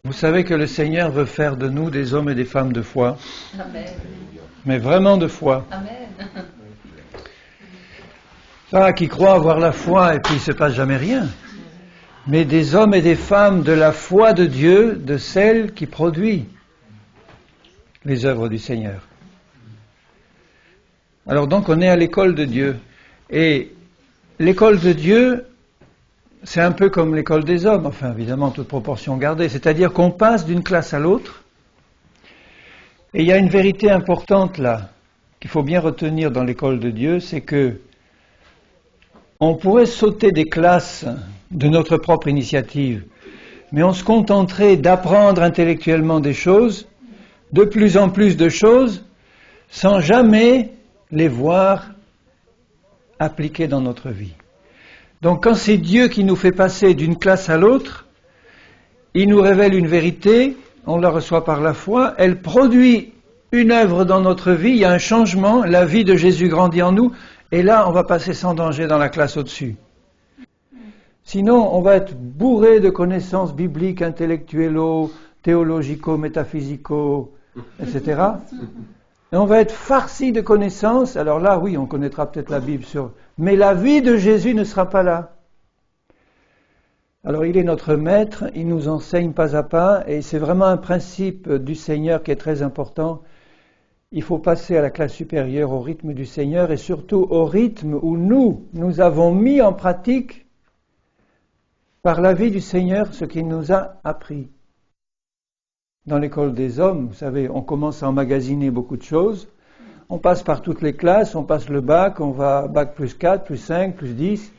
Vous savez que le Seigneur veut faire de nous des hommes et des femmes de foi. Amen. Mais vraiment de foi. Amen. Pas qui croient avoir la foi et puis il ne se passe jamais rien. Mais des hommes et des femmes de la foi de Dieu, de celle qui produit les œuvres du Seigneur. Alors donc on est à l'école de Dieu. Et l'école de Dieu, c'est un peu comme l'école des hommes, enfin évidemment toute proportion gardée, c'est-à-dire qu'on passe d'une classe à l'autre, et il y a une vérité importante là, qu'il faut bien retenir dans l'école de Dieu, c'est que on pourrait sauter des classes de notre propre initiative, mais on se contenterait d'apprendre intellectuellement des choses, de plus en plus de choses, sans jamais les voir appliquées dans notre vie. Donc quand c'est Dieu qui nous fait passer d'une classe à l'autre, il nous révèle une vérité, on la reçoit par la foi, elle produit une œuvre dans notre vie, il y a un changement, la vie de Jésus grandit en nous, et là on va passer sans danger dans la classe au-dessus. Sinon on va être bourré de connaissances bibliques, intellectuello, théologico, métaphysico, etc. Et on va être farci de connaissances, alors là oui on connaîtra peut-être la Bible mais la vie de Jésus ne sera pas là. Alors il est notre maître, il nous enseigne pas à pas, et c'est vraiment un principe du Seigneur qui est très important. Il faut passer à la classe supérieure au rythme du Seigneur, et surtout au rythme où nous avons mis en pratique par la vie du Seigneur ce qu'il nous a appris. Dans l'école des hommes, vous savez, on commence à emmagasiner beaucoup de choses. On passe par toutes les classes, on passe le bac, on va bac plus 4, plus 5, plus 10.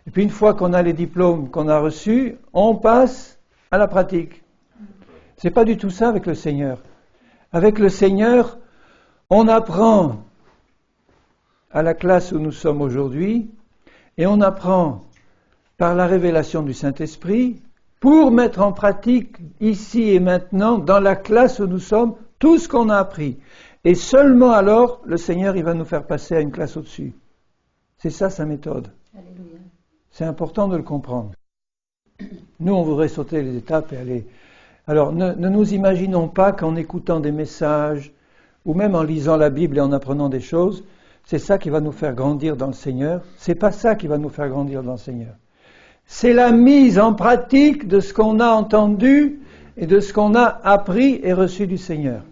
Et puis une fois qu'on a les diplômes qu'on a reçus, on passe à la pratique. C'est pas du tout ça avec le Seigneur. Avec le Seigneur, on apprend à la classe où nous sommes aujourd'hui, et on apprend par la révélation du Saint-Esprit, pour mettre en pratique ici et maintenant, dans la classe où nous sommes, tout ce qu'on a appris. Et seulement alors, le Seigneur, il va nous faire passer à une classe au-dessus. C'est ça sa méthode. Alléluia. C'est important de le comprendre. Nous, on voudrait sauter les étapes et aller... Alors, ne nous imaginons pas qu'en écoutant des messages, ou même en lisant la Bible et en apprenant des choses, c'est ça qui va nous faire grandir dans le Seigneur. C'est pas ça qui va nous faire grandir dans le Seigneur. C'est la mise en pratique de ce qu'on a entendu et de ce qu'on a appris et reçu du Seigneur.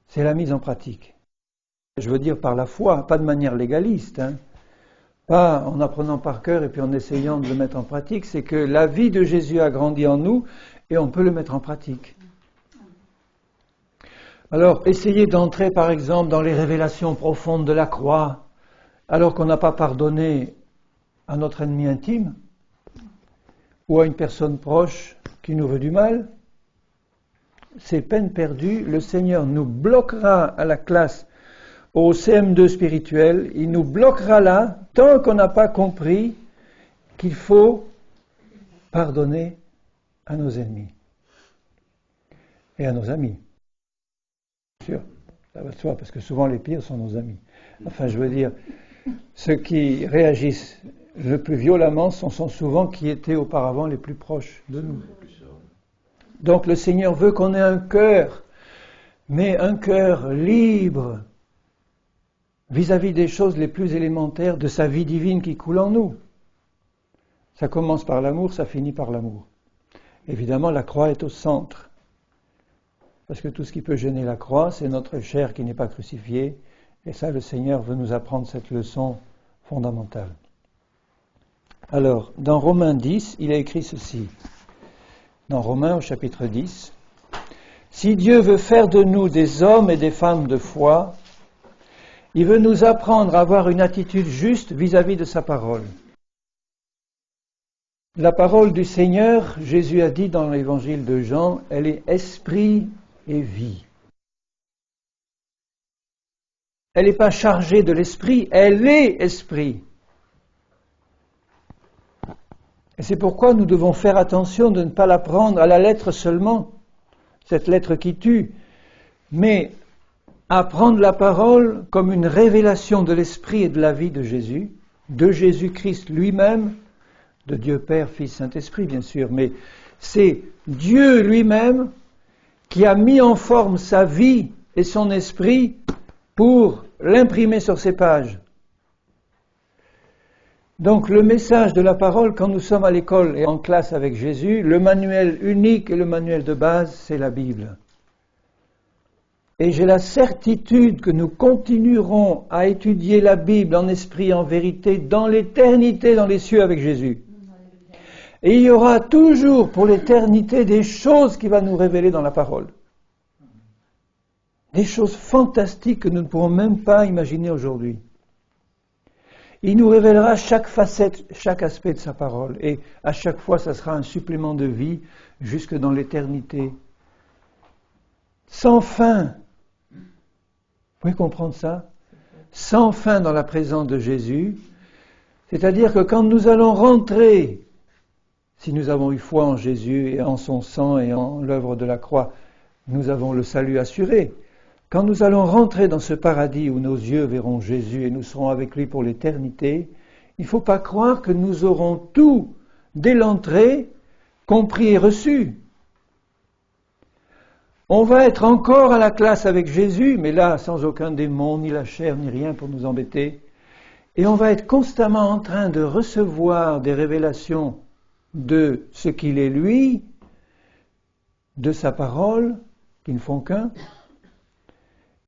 C'est la mise en pratique. Je veux dire par la foi, pas de manière légaliste, pas en apprenant par cœur et puis en essayant de le mettre en pratique, c'est que la vie de Jésus a grandi en nous et on peut le mettre en pratique. Alors, essayez d'entrer par exemple dans les révélations profondes de la croix, alors qu'on n'a pas pardonné à notre ennemi intime ou à une personne proche qui nous veut du mal, c'est peine perdue. Le Seigneur nous bloquera à la classe au CM2 spirituel, il nous bloquera là tant qu'on n'a pas compris qu'il faut pardonner à nos ennemis et à nos amis. Bien sûr, ça va de soi, parce que souvent les pires sont nos amis. Enfin, je veux dire, ceux qui réagissent le plus violemment sont souvent qui étaient auparavant les plus proches de nous. Donc le Seigneur veut qu'on ait un cœur, mais un cœur libre vis-à-vis des choses les plus élémentaires de sa vie divine qui coule en nous. Ça commence par l'amour, ça finit par l'amour. Évidemment, la croix est au centre. Parce que tout ce qui peut gêner la croix, c'est notre chair qui n'est pas crucifiée. Et ça, le Seigneur veut nous apprendre cette leçon fondamentale. Alors, dans Romains 10, il a écrit ceci. Dans Romains au chapitre 10, « Si Dieu veut faire de nous des hommes et des femmes de foi, il veut nous apprendre à avoir une attitude juste vis-à-vis de sa parole. » La parole du Seigneur, Jésus a dit dans l'évangile de Jean, elle est esprit et vie. Elle n'est pas chargée de l'esprit, elle est esprit. Et c'est pourquoi nous devons faire attention de ne pas la prendre à la lettre seulement, cette lettre qui tue, mais apprendre la parole comme une révélation de l'esprit et de la vie de Jésus, de Jésus-Christ lui-même, de Dieu Père, Fils, Saint-Esprit bien sûr, mais C'est Dieu lui-même qui a mis en forme sa vie et son esprit pour l'imprimer sur ces pages. Donc le message de la parole, quand nous sommes à l'école et en classe avec Jésus, le manuel unique et le manuel de base, c'est la Bible. Et j'ai la certitude que nous continuerons à étudier la Bible en esprit et en vérité dans l'éternité, dans les cieux avec Jésus. Et il y aura toujours pour l'éternité des choses qu'il va nous révéler dans la parole. Des choses fantastiques que nous ne pourrons même pas imaginer aujourd'hui. Il nous révélera chaque facette, chaque aspect de sa parole. Et à chaque fois, ça sera un supplément de vie jusque dans l'éternité. Sans fin. Vous pouvez comprendre ça? Sans fin dans la présence de Jésus. C'est-à-dire que quand nous allons rentrer, si nous avons eu foi en Jésus et en son sang et en l'œuvre de la croix, nous avons le salut assuré. Quand nous allons rentrer dans ce paradis où nos yeux verront Jésus et nous serons avec lui pour l'éternité, il ne faut pas croire que nous aurons tout, dès l'entrée, compris et reçu. On va être encore à la classe avec Jésus, mais là, sans aucun démon, ni la chair, ni rien pour nous embêter. Et on va être constamment en train de recevoir des révélations de ce qu'il est lui, de sa parole, qui ne font qu'un.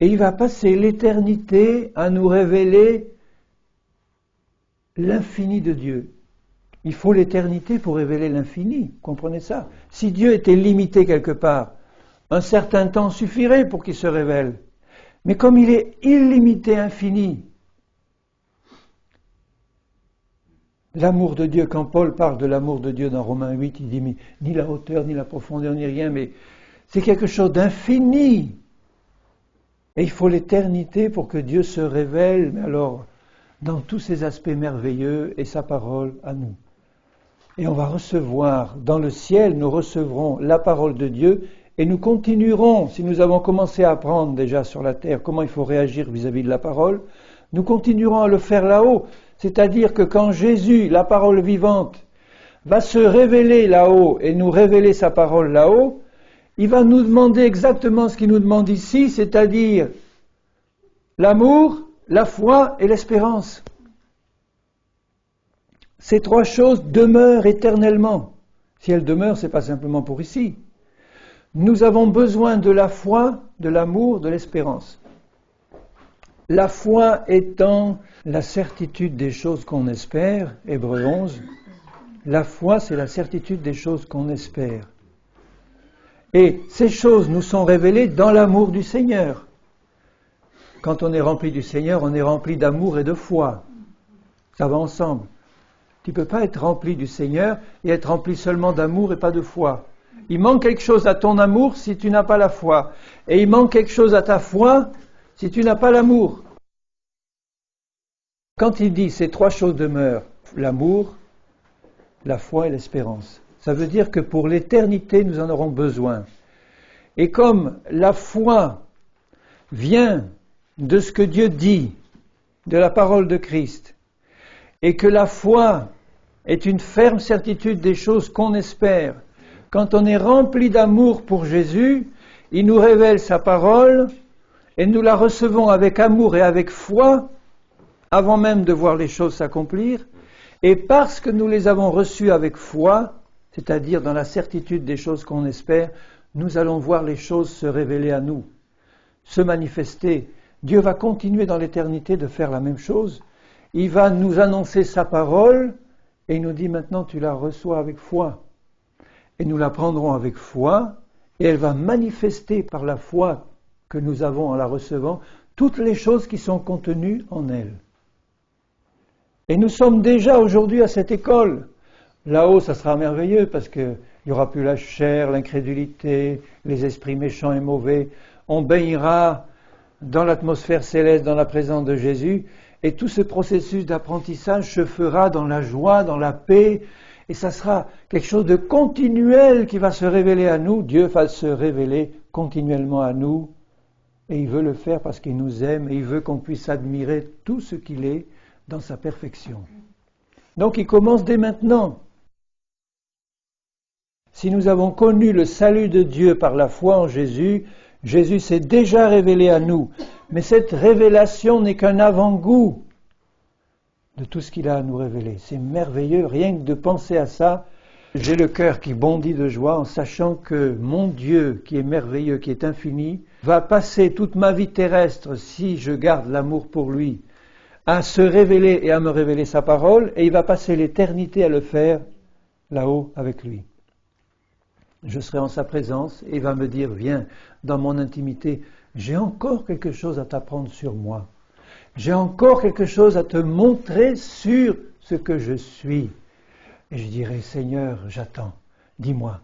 Et il va passer l'éternité à nous révéler l'infini de Dieu. Il faut l'éternité pour révéler l'infini, comprenez ça? Si Dieu était limité quelque part, un certain temps suffirait pour qu'il se révèle. Mais comme il est illimité, infini, l'amour de Dieu, quand Paul parle de l'amour de Dieu dans Romains 8, il dit ni la hauteur, ni la profondeur, ni rien, mais c'est quelque chose d'infini. Et il faut l'éternité pour que Dieu se révèle, mais alors, dans tous ses aspects merveilleux et sa parole à nous. Et on va recevoir, dans le ciel, nous recevrons la parole de Dieu et nous continuerons, si nous avons commencé à apprendre déjà sur la terre comment il faut réagir vis-à-vis de la parole, nous continuerons à le faire là-haut. C'est-à-dire que quand Jésus, la parole vivante, va se révéler là-haut et nous révéler sa parole là-haut, il va nous demander exactement ce qu'il nous demande ici, c'est-à-dire l'amour, la foi et l'espérance. Ces trois choses demeurent éternellement. Si elles demeurent, ce n'est pas simplement pour ici. Nous avons besoin de la foi, de l'amour, de l'espérance. La foi étant la certitude des choses qu'on espère, Hébreux 11, la foi c'est la certitude des choses qu'on espère. Et ces choses nous sont révélées dans l'amour du Seigneur. Quand on est rempli du Seigneur, on est rempli d'amour et de foi. Ça va ensemble. Tu ne peux pas être rempli du Seigneur et être rempli seulement d'amour et pas de foi. Il manque quelque chose à ton amour si tu n'as pas la foi. Et il manque quelque chose à ta foi si tu n'as pas l'amour. Quand il dit ces trois choses demeurent, l'amour, la foi et l'espérance, ça veut dire que pour l'éternité, nous en aurons besoin. Et comme la foi vient de ce que Dieu dit, de la parole de Christ, et que la foi est une ferme certitude des choses qu'on espère, quand on est rempli d'amour pour Jésus, il nous révèle sa parole, et nous la recevons avec amour et avec foi, avant même de voir les choses s'accomplir, et parce que nous les avons reçues avec foi, c'est-à-dire dans la certitude des choses qu'on espère, nous allons voir les choses se révéler à nous, se manifester. Dieu va continuer dans l'éternité de faire la même chose. Il va nous annoncer sa parole et il nous dit maintenant tu la reçois avec foi. Et nous la prendrons avec foi et elle va manifester par la foi que nous avons en la recevant toutes les choses qui sont contenues en elle. Et nous sommes déjà aujourd'hui à cette école. Là-haut, ça sera merveilleux parce qu'il n'y aura plus la chair, l'incrédulité, les esprits méchants et mauvais. On baignera dans l'atmosphère céleste, dans la présence de Jésus. Et tout ce processus d'apprentissage se fera dans la joie, dans la paix. Et ça sera quelque chose de continuel qui va se révéler à nous. Dieu va se révéler continuellement à nous. Et il veut le faire parce qu'il nous aime et il veut qu'on puisse admirer tout ce qu'il est dans sa perfection. Donc il commence dès maintenant. Si nous avons connu le salut de Dieu par la foi en Jésus, Jésus s'est déjà révélé à nous. Mais cette révélation n'est qu'un avant-goût de tout ce qu'il a à nous révéler. C'est merveilleux, rien que de penser à ça. J'ai le cœur qui bondit de joie en sachant que mon Dieu, qui est merveilleux, qui est infini, va passer toute ma vie terrestre, si je garde l'amour pour lui, à se révéler et à me révéler sa parole, et il va passer l'éternité à le faire là-haut avec lui. Je serai en sa présence et il va me dire, viens dans mon intimité, j'ai encore quelque chose à t'apprendre sur moi. J'ai encore quelque chose à te montrer sur ce que je suis. Et je dirai, Seigneur, j'attends, dis-moi.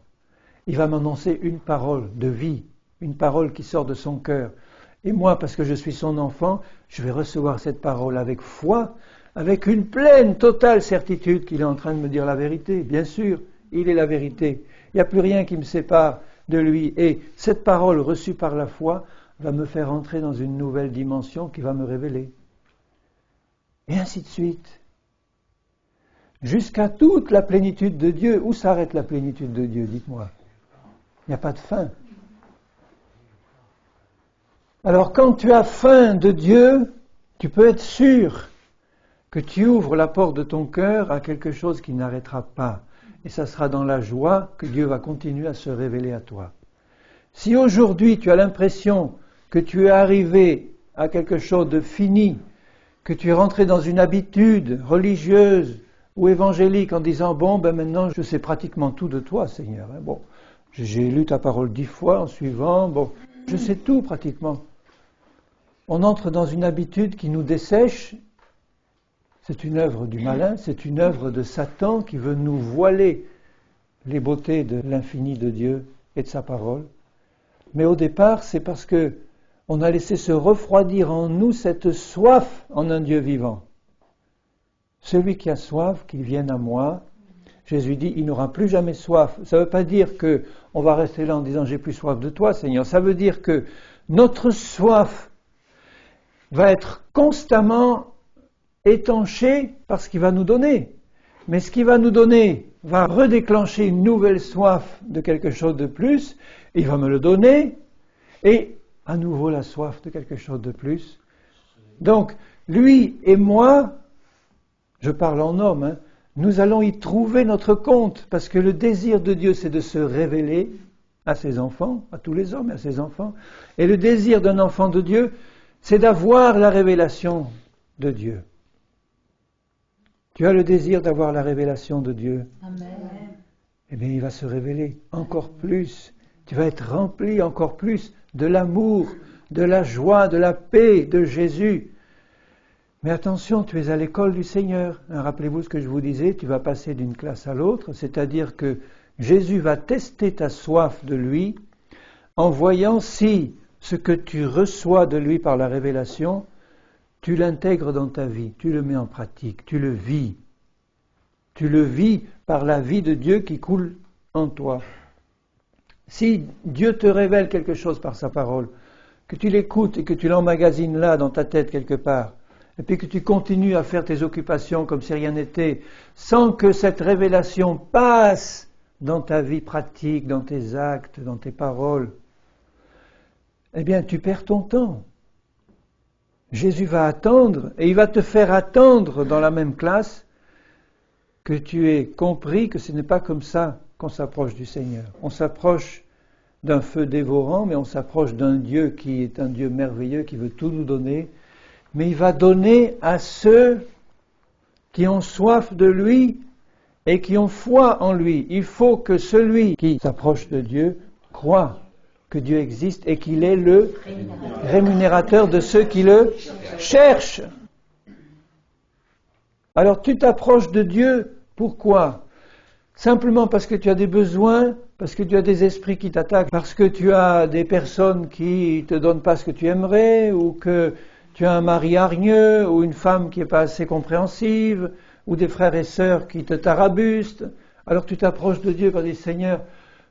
Il va m'annoncer une parole de vie, une parole qui sort de son cœur. Et moi, parce que je suis son enfant, je vais recevoir cette parole avec foi, avec une pleine, totale certitude qu'il est en train de me dire la vérité. Bien sûr, il est la vérité. Il n'y a plus rien qui me sépare de lui. Et cette parole reçue par la foi va me faire entrer dans une nouvelle dimension qui va me révéler. Et ainsi de suite. Jusqu'à toute la plénitude de Dieu. Où s'arrête la plénitude de Dieu, dites-moi? Il n'y a pas de fin. Alors quand tu as faim de Dieu, tu peux être sûr que tu ouvres la porte de ton cœur à quelque chose qui n'arrêtera pas. Et ça sera dans la joie que Dieu va continuer à se révéler à toi. Si aujourd'hui tu as l'impression que tu es arrivé à quelque chose de fini, que tu es rentré dans une habitude religieuse ou évangélique en disant « Bon, maintenant je sais pratiquement tout de toi, Seigneur. Bon, j'ai lu ta parole 10 fois en suivant, bon, je sais tout pratiquement. » On entre dans une habitude qui nous dessèche. C'est une œuvre du malin, c'est une œuvre de Satan qui veut nous voiler les beautés de l'infini de Dieu et de sa parole. Mais au départ, c'est parce que on a laissé se refroidir en nous cette soif en un Dieu vivant. Celui qui a soif, qu'il vienne à moi. Jésus dit, il n'aura plus jamais soif. Ça ne veut pas dire qu'on va rester là en disant, j'ai plus soif de toi, Seigneur. Ça veut dire que notre soif va être constamment étanché par ce qu'il va nous donner. Mais ce qu'il va nous donner va redéclencher une nouvelle soif de quelque chose de plus. Il va me le donner et à nouveau la soif de quelque chose de plus. Donc, lui et moi, je parle en homme, nous allons y trouver notre compte parce que le désir de Dieu, c'est de se révéler à ses enfants, à tous les hommes et à ses enfants. Et le désir d'un enfant de Dieu, c'est d'avoir la révélation de Dieu. Tu as le désir d'avoir la révélation de Dieu. Amen. Eh bien, il va se révéler encore plus. Tu vas être rempli encore plus de l'amour, de la joie, de la paix de Jésus. Mais attention, tu es à l'école du Seigneur. Rappelez-vous ce que je vous disais, tu vas passer d'une classe à l'autre, c'est-à-dire que Jésus va tester ta soif de lui en voyant si ce que tu reçois de lui par la révélation, tu l'intègres dans ta vie, tu le mets en pratique, tu le vis. Tu le vis par la vie de Dieu qui coule en toi. Si Dieu te révèle quelque chose par sa parole, que tu l'écoutes et que tu l'emmagasines là dans ta tête quelque part, et puis que tu continues à faire tes occupations comme si rien n'était, sans que cette révélation passe dans ta vie pratique, dans tes actes, dans tes paroles, eh bien tu perds ton temps. Jésus va attendre, et il va te faire attendre dans la même classe que tu aies compris que ce n'est pas comme ça qu'on s'approche du Seigneur. On s'approche d'un feu dévorant, mais on s'approche d'un Dieu qui est un Dieu merveilleux, qui veut tout nous donner, mais il va donner à ceux qui ont soif de lui et qui ont foi en lui. Il faut que celui qui s'approche de Dieu croit que Dieu existe et qu'il est le rémunérateur de ceux qui le cherchent. Alors tu t'approches de Dieu, pourquoi? Simplement parce que tu as des besoins, parce que tu as des esprits qui t'attaquent, parce que tu as des personnes qui ne te donnent pas ce que tu aimerais, ou que tu as un mari hargneux, ou une femme qui n'est pas assez compréhensive, ou des frères et sœurs qui te tarabustent. Alors tu t'approches de Dieu pour dire, Seigneur,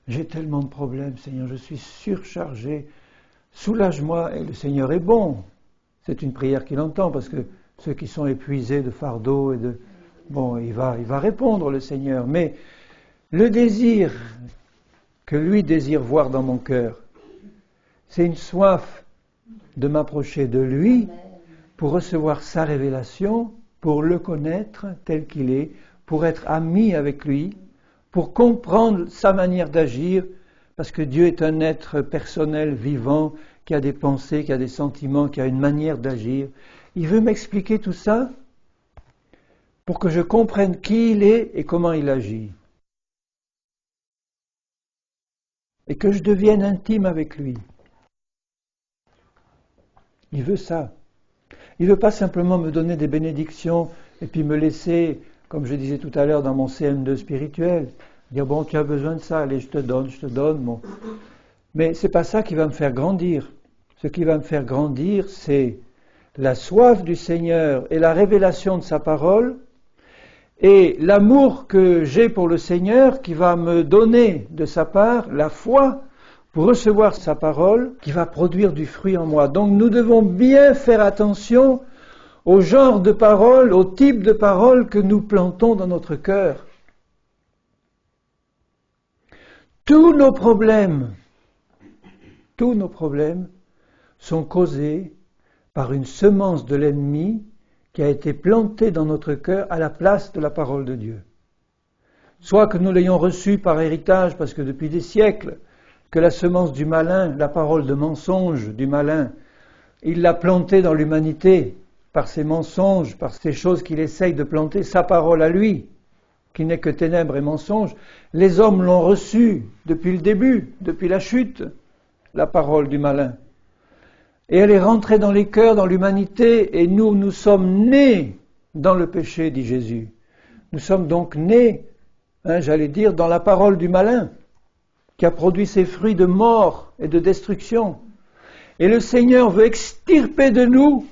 j'ai tellement de problèmes, Seigneur, je suis surchargé, soulage-moi. Et le Seigneur est bon. C'est une prière qu'il entend, parce que ceux qui sont épuisés de fardeau, il va répondre, le Seigneur. Mais le désir que lui désire voir dans mon cœur. C'est une soif de m'approcher de lui pour recevoir sa révélation, pour le connaître tel qu'il est, pour être ami avec lui, pour comprendre sa manière d'agir, parce que Dieu est un être personnel, vivant, qui a des pensées, qui a des sentiments, qui a une manière d'agir. Il veut m'expliquer tout ça pour que je comprenne qui il est et comment il agit. Et que je devienne intime avec lui. Il veut ça. Il ne veut pas simplement me donner des bénédictions et puis me laisser, comme je disais tout à l'heure dans mon CM2 spirituel, dire bon, tu as besoin de ça, allez, je te donne. Bon. Mais ce n'est pas ça qui va me faire grandir. Ce qui va me faire grandir, c'est la soif du Seigneur et la révélation de sa parole et l'amour que j'ai pour le Seigneur qui va me donner de sa part la foi pour recevoir sa parole qui va produire du fruit en moi. Donc nous devons bien faire attention au genre de parole, au type de parole que nous plantons dans notre cœur. Tous nos problèmes sont causés par une semence de l'ennemi qui a été plantée dans notre cœur à la place de la parole de Dieu. Soit que nous l'ayons reçue par héritage, parce que depuis des siècles, que la semence du malin, la parole de mensonge du malin, il l'a plantée dans l'humanité par ses mensonges, par ces choses qu'il essaye de planter, sa parole à lui, qui n'est que ténèbres et mensonges. Les hommes l'ont reçue depuis le début, depuis la chute, la parole du malin. Et elle est rentrée dans les cœurs, dans l'humanité, et nous sommes nés dans le péché, dit Jésus. Nous sommes donc nés, j'allais dire, dans la parole du malin, qui a produit ses fruits de mort et de destruction. Et le Seigneur veut extirper de nous,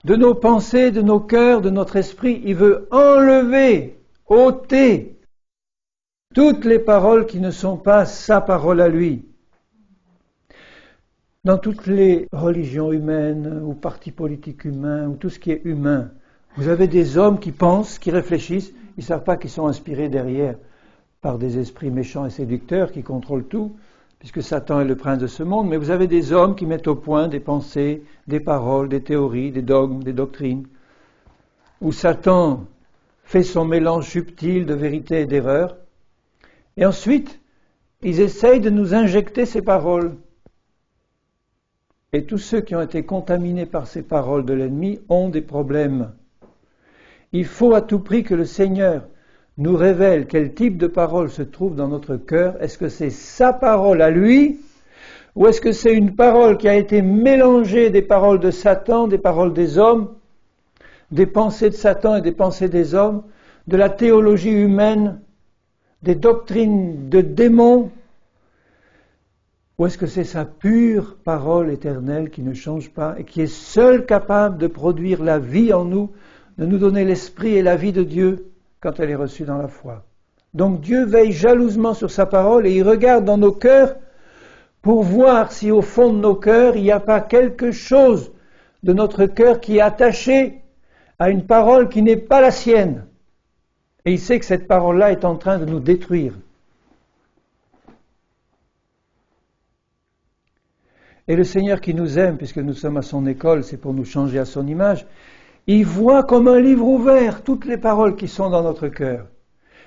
de nos pensées, de nos cœurs, de notre esprit, il veut enlever, ôter toutes les paroles qui ne sont pas sa parole à lui. Dans toutes les religions humaines, ou partis politiques humains, ou tout ce qui est humain, vous avez des hommes qui pensent, qui réfléchissent, ils ne savent pas qu'ils sont inspirés derrière par des esprits méchants et séducteurs qui contrôlent tout, puisque Satan est le prince de ce monde, mais vous avez des hommes qui mettent au point des pensées, des paroles, des théories, des dogmes, des doctrines, où Satan fait son mélange subtil de vérité et d'erreur, et ensuite, ils essayent de nous injecter ces paroles. Et tous ceux qui ont été contaminés par ces paroles de l'ennemi ont des problèmes. Il faut à tout prix que le Seigneur nous révèle quel type de parole se trouve dans notre cœur. Est-ce que c'est sa parole à lui, ou est-ce que c'est une parole qui a été mélangée des paroles de Satan, des paroles des hommes, des pensées de Satan et des pensées des hommes, de la théologie humaine, des doctrines de démons? Ou est-ce que c'est sa pure parole éternelle qui ne change pas et qui est seule capable de produire la vie en nous, de nous donner l'esprit et la vie de Dieu quand elle est reçue dans la foi? Donc Dieu veille jalousement sur sa parole et il regarde dans nos cœurs pour voir si au fond de nos cœurs il n'y a pas quelque chose de notre cœur qui est attaché à une parole qui n'est pas la sienne. Et il sait que cette parole-là est en train de nous détruire. Et le Seigneur qui nous aime, puisque nous sommes à son école, c'est pour nous changer à son image, il voit comme un livre ouvert toutes les paroles qui sont dans notre cœur.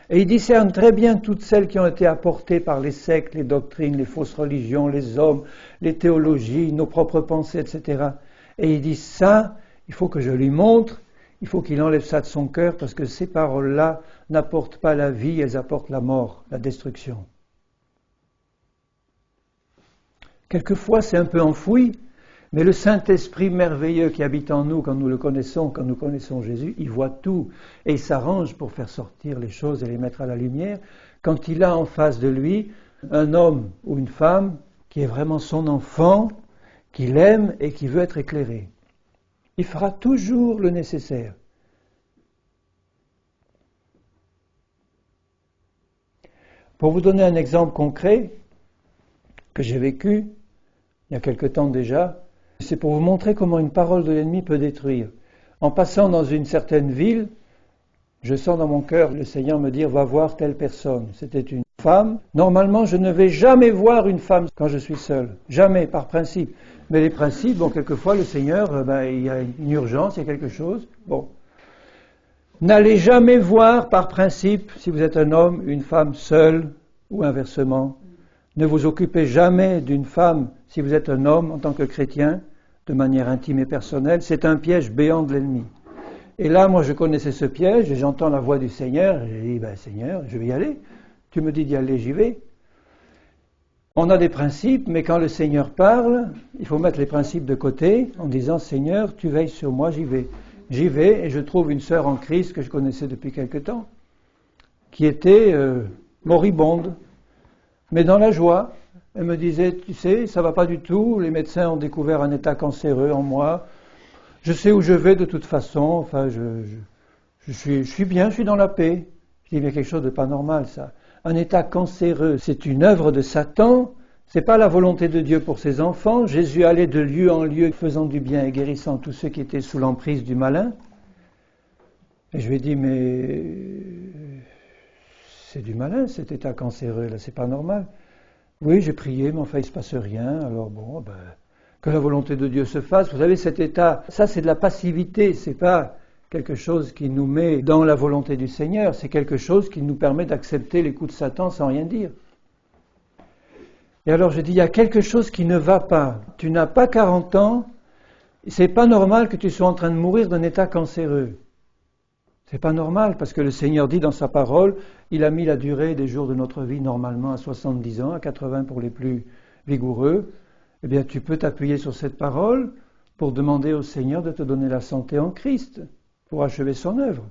Et il discerne très bien toutes celles qui ont été apportées par les sectes, les doctrines, les fausses religions, les hommes, les théologies, nos propres pensées, etc. Et il dit ça, il faut que je lui montre, il faut qu'il enlève ça de son cœur, parce que ces paroles-là n'apportent pas la vie, elles apportent la mort, la destruction. Quelquefois, c'est un peu enfoui, mais le Saint-Esprit merveilleux qui habite en nous, quand nous le connaissons, quand nous connaissons Jésus, il voit tout et il s'arrange pour faire sortir les choses et les mettre à la lumière. Quand il a en face de lui un homme ou une femme qui est vraiment son enfant, qu'il aime et qui veut être éclairé, il fera toujours le nécessaire. Pour vous donner un exemple concret que j'ai vécu, il y a quelque temps déjà, c'est pour vous montrer comment une parole de l'ennemi peut détruire. En passant dans une certaine ville, je sens dans mon cœur le Seigneur me dire « va voir telle personne ». C'était une femme. Normalement, je ne vais jamais voir une femme quand je suis seul. Jamais, par principe. Mais les principes, bon, quelquefois, le Seigneur, il y a une urgence, il y a quelque chose. Bon. N'allez jamais voir, par principe, si vous êtes un homme, une femme seule, ou inversement. Ne vous occupez jamais d'une femme, si vous êtes un homme, en tant que chrétien, de manière intime et personnelle. C'est un piège béant de l'ennemi. Et là, moi, je connaissais ce piège, et j'entends la voix du Seigneur, et j'ai dit, Seigneur, je vais y aller. Tu me dis d'y aller, j'y vais. On a des principes, mais quand le Seigneur parle, il faut mettre les principes de côté, en disant, Seigneur, tu veilles sur moi, j'y vais. J'y vais, et je trouve une sœur en Christ que je connaissais depuis quelque temps, qui était moribonde, mais dans la joie. Elle me disait, tu sais, ça va pas du tout, les médecins ont découvert un état cancéreux en moi, je sais où je vais de toute façon, enfin, je suis bien, je suis dans la paix. Je dis, mais quelque chose de pas normal, ça. Un état cancéreux, c'est une œuvre de Satan, c'est pas la volonté de Dieu pour ses enfants. Jésus allait de lieu en lieu, faisant du bien et guérissant tous ceux qui étaient sous l'emprise du malin. Et je lui ai dit, mais c'est du malin, cet état cancéreux, là, c'est pas normal. Oui, j'ai prié, mais enfin, il se passe rien, alors bon, que la volonté de Dieu se fasse. Vous savez, cet état, ça c'est de la passivité, c'est pas quelque chose qui nous met dans la volonté du Seigneur, c'est quelque chose qui nous permet d'accepter les coups de Satan sans rien dire. Et alors je dis, il y a quelque chose qui ne va pas. Tu n'as pas 40 ans, c'est pas normal que tu sois en train de mourir d'un état cancéreux. C'est pas normal, parce que le Seigneur dit dans sa parole, il a mis la durée des jours de notre vie normalement à 70 ans, à 80 pour les plus vigoureux. Eh bien, tu peux t'appuyer sur cette parole pour demander au Seigneur de te donner la santé en Christ, pour achever son œuvre.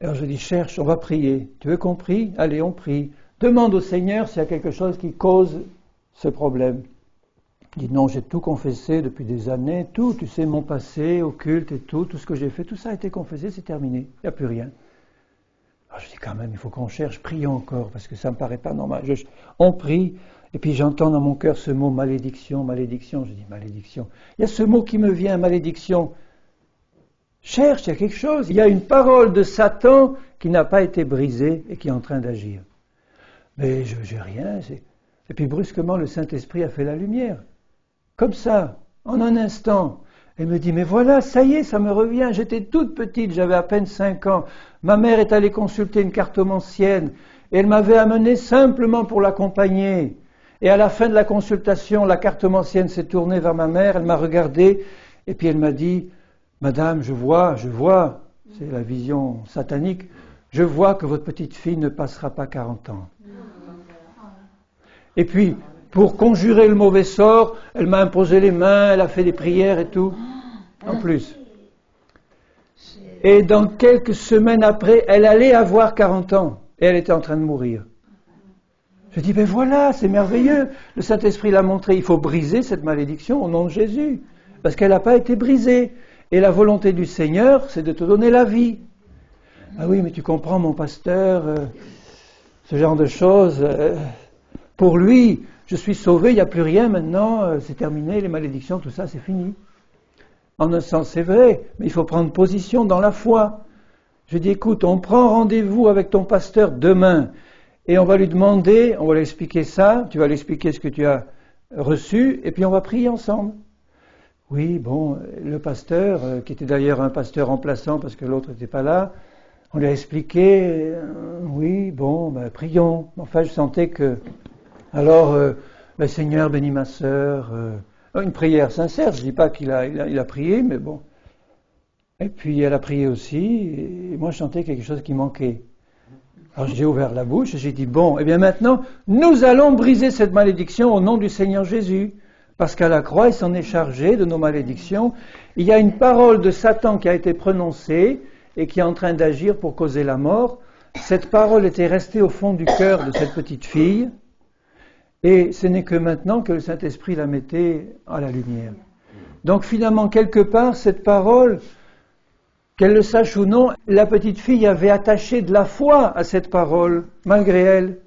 Alors je dis, cherche, on va prier. Tu veux qu'on prie? Allez, on prie. Demande au Seigneur s'il y a quelque chose qui cause ce problème. Il dit, non, j'ai tout confessé depuis des années, tout, tu sais, mon passé, occulte et tout ce que j'ai fait, tout ça a été confessé, c'est terminé, il n'y a plus rien. Alors je dis, quand même, il faut qu'on cherche, prions encore, parce que ça ne me paraît pas normal. On prie. Et puis j'entends dans mon cœur ce mot malédiction, malédiction. Je dis malédiction. Il y a ce mot qui me vient, malédiction. Cherche, il y a quelque chose. Il y a une parole de Satan qui n'a pas été brisée et qui est en train d'agir. Mais je n'ai rien. Et puis brusquement, le Saint-Esprit a fait la lumière. Comme ça, en un instant. Elle me dit, mais voilà, ça y est, ça me revient. J'étais toute petite, j'avais à peine 5 ans. Ma mère est allée consulter une cartomancienne et elle m'avait amené simplement pour l'accompagner. Et à la fin de la consultation, la cartomancienne s'est tournée vers ma mère, elle m'a regardé, et puis elle m'a dit, Madame, je vois, c'est la vision satanique, je vois que votre petite fille ne passera pas 40 ans. Et puis, pour conjurer le mauvais sort, elle m'a imposé les mains, elle a fait des prières et tout, en plus. Et dans quelques semaines après, elle allait avoir 40 ans, et elle était en train de mourir. Je dis, ben voilà, c'est merveilleux. Le Saint-Esprit l'a montré, il faut briser cette malédiction au nom de Jésus. Parce qu'elle n'a pas été brisée. Et la volonté du Seigneur, c'est de te donner la vie. Ah oui, mais tu comprends, mon pasteur, ce genre de choses. Pour lui, je suis sauvé, il n'y a plus rien maintenant, c'est terminé, les malédictions, tout ça, c'est fini. En un sens, c'est vrai, mais il faut prendre position dans la foi. Je dis, écoute, on prend rendez-vous avec ton pasteur demain. Et on va lui demander, on va lui expliquer ça, tu vas lui expliquer ce que tu as reçu, et puis on va prier ensemble. Oui, bon, le pasteur, qui était d'ailleurs un pasteur remplaçant parce que l'autre n'était pas là, on lui a expliqué, oui, bon, prions. Enfin, je sentais que, alors, le Seigneur bénit ma sœur, une prière sincère, je ne dis pas qu'il a prié, mais bon. Et puis elle a prié aussi, et moi je sentais quelque chose qui manquait. Alors j'ai ouvert la bouche et j'ai dit, bon, eh bien maintenant, nous allons briser cette malédiction au nom du Seigneur Jésus. Parce qu'à la croix, il s'en est chargé de nos malédictions. Il y a une parole de Satan qui a été prononcée et qui est en train d'agir pour causer la mort. Cette parole était restée au fond du cœur de cette petite fille. Et ce n'est que maintenant que le Saint-Esprit la mettait à la lumière. Donc finalement, quelque part, cette parole, qu'elle le sache ou non, la petite fille avait attaché de la foi à cette parole, malgré elle.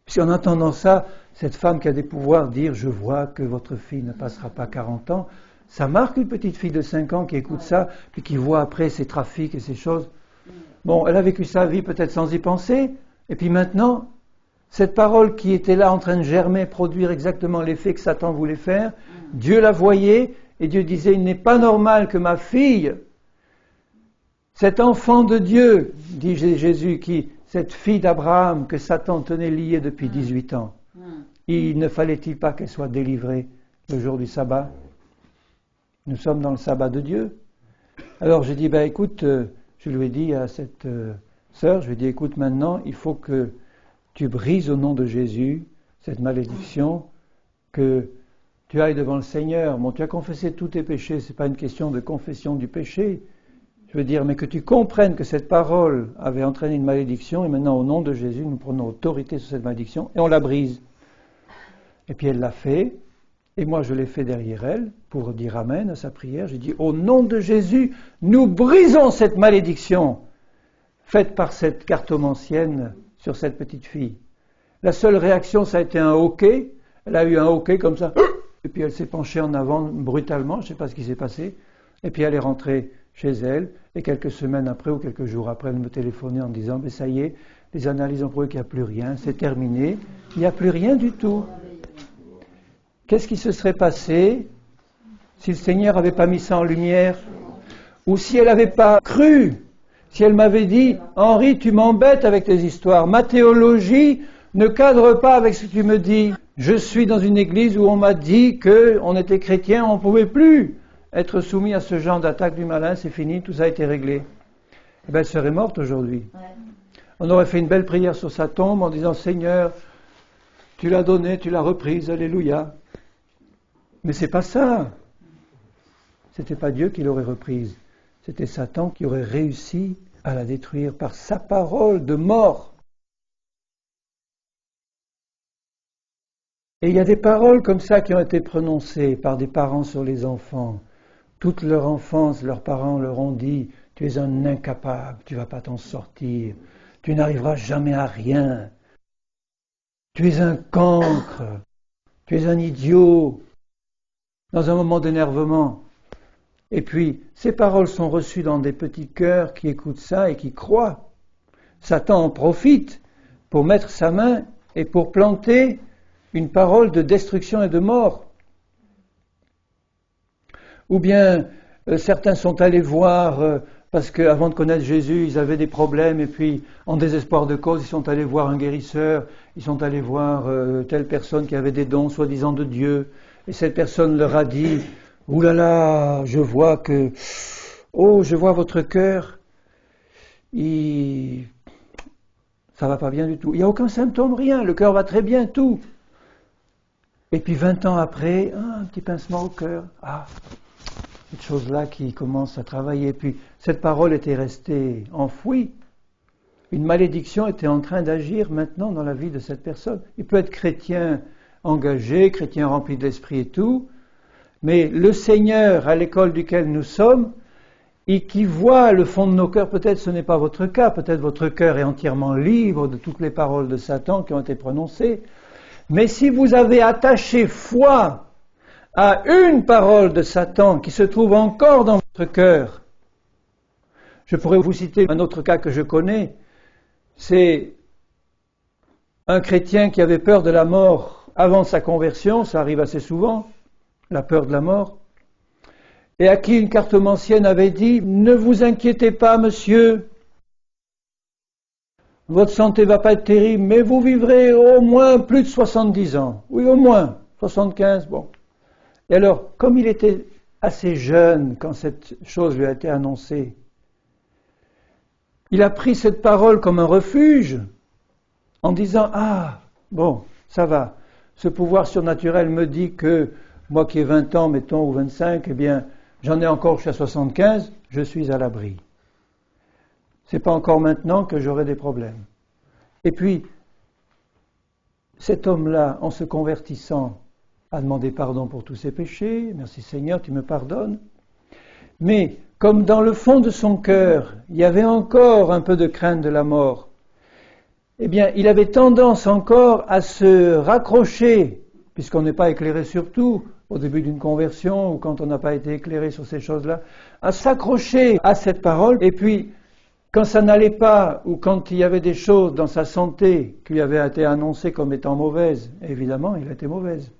Si en entendant ça, cette femme qui a des pouvoirs dire « Je vois que votre fille ne passera pas 40 ans », ça marque une petite fille de 5 ans qui écoute ça, puis qui voit après ces trafics et ces choses. Bon, elle a vécu sa vie peut-être sans y penser, et puis maintenant, cette parole qui était là en train de germer, produire exactement l'effet que Satan voulait faire, Dieu la voyait, et Dieu disait, il n'est pas normal que ma fille, cet enfant de Dieu, dit Jésus, cette fille d'Abraham que Satan tenait liée depuis 18 ans, il ne fallait-il pas qu'elle soit délivrée le jour du sabbat? Nous sommes dans le sabbat de Dieu. Alors j'ai dit, écoute, je lui ai dit à cette sœur, je lui ai dit, écoute, maintenant, il faut que tu brises au nom de Jésus cette malédiction, que tu ailles devant le Seigneur. Bon, tu as confessé tous tes péchés, ce n'est pas une question de confession du péché. Je veux dire, mais que tu comprennes que cette parole avait entraîné une malédiction, et maintenant, au nom de Jésus, nous prenons autorité sur cette malédiction, et on la brise. Et puis elle l'a fait, et moi je l'ai fait derrière elle, pour dire Amen à sa prière. J'ai dit, au nom de Jésus, nous brisons cette malédiction faite par cette cartomancienne sur cette petite fille. La seule réaction, ça a été un hoquet. Elle a eu un hoquet comme ça, et puis elle s'est penchée en avant brutalement, je ne sais pas ce qui s'est passé, et puis elle est rentrée chez elle, et quelques semaines après ou quelques jours après, elle me téléphonait en disant, mais ça y est, les analyses ont prouvé qu'il n'y a plus rien, c'est terminé, il n'y a plus rien du tout. Qu'est-ce qui se serait passé si le Seigneur n'avait pas mis ça en lumière? Ou si elle n'avait pas cru? Si elle m'avait dit, Henri, tu m'embêtes avec tes histoires, ma théologie ne cadre pas avec ce que tu me dis. Je suis dans une église où on m'a dit qu'on était chrétien, on ne pouvait plus être soumis à ce genre d'attaque du malin, c'est fini, tout ça a été réglé. Eh bien, elle serait morte aujourd'hui. Ouais. On aurait fait une belle prière sur sa tombe en disant, Seigneur, tu l'as donnée, tu l'as reprise, alléluia. Mais c'est pas ça. C'était pas Dieu qui l'aurait reprise. C'était Satan qui aurait réussi à la détruire par sa parole de mort. Et il y a des paroles comme ça qui ont été prononcées par des parents sur les enfants. Toute leur enfance, leurs parents leur ont dit, tu es un incapable, tu ne vas pas t'en sortir, tu n'arriveras jamais à rien, tu es un cancre, tu es un idiot, dans un moment d'énervement. Et puis, ces paroles sont reçues dans des petits cœurs qui écoutent ça et qui croient. Satan en profite pour mettre sa main et pour planter une parole de destruction et de mort. Ou bien, certains sont allés voir, parce qu'avant de connaître Jésus, ils avaient des problèmes, et puis, en désespoir de cause, ils sont allés voir un guérisseur, ils sont allés voir telle personne qui avait des dons, soi-disant de Dieu, et cette personne leur a dit, « Ouh là là, je vois votre cœur, ça va pas bien du tout. Il n'y a aucun symptôme, rien, le cœur va très bien, tout. » Et puis 20 ans après, un petit pincement au cœur, cette chose-là qui commence à travailler. Et puis cette parole était restée enfouie. Une malédiction était en train d'agir maintenant dans la vie de cette personne. Il peut être chrétien engagé, chrétien rempli de l'esprit et tout, mais le Seigneur à l'école duquel nous sommes, et qui voit le fond de nos cœurs, peut-être ce n'est pas votre cas, peut-être votre cœur est entièrement libre de toutes les paroles de Satan qui ont été prononcées, mais si vous avez attaché foi à une parole de Satan qui se trouve encore dans votre cœur, je pourrais vous citer un autre cas que je connais, c'est un chrétien qui avait peur de la mort avant sa conversion, ça arrive assez souvent, la peur de la mort, et à qui une cartomancienne avait dit « Ne vous inquiétez pas, monsieur, votre santé ne va pas être terrible, mais vous vivrez au moins plus de 70 ans. Oui, au moins, 75, bon. » Et alors, comme il était assez jeune quand cette chose lui a été annoncée, il a pris cette parole comme un refuge en disant « Ah, bon, ça va, ce pouvoir surnaturel me dit que moi qui ai 20 ans, mettons, ou 25, eh bien, j'en ai encore jusqu'à 75, je suis à l'abri. C'est pas encore maintenant que j'aurai des problèmes. » Et puis, cet homme-là, en se convertissant, a demandé pardon pour tous ses péchés. « Merci Seigneur, tu me pardonnes. » Mais, comme dans le fond de son cœur, il y avait encore un peu de crainte de la mort, eh bien, il avait tendance encore à se raccrocher, puisqu'on n'est pas éclairé sur tout, au début d'une conversion, ou quand on n'a pas été éclairé sur ces choses-là, à s'accrocher à cette parole, et puis Quand ça n'allait pas, ou quand il y avait des choses dans sa santé qui lui avaient été annoncées comme étant mauvaises, évidemment, il était mauvaise.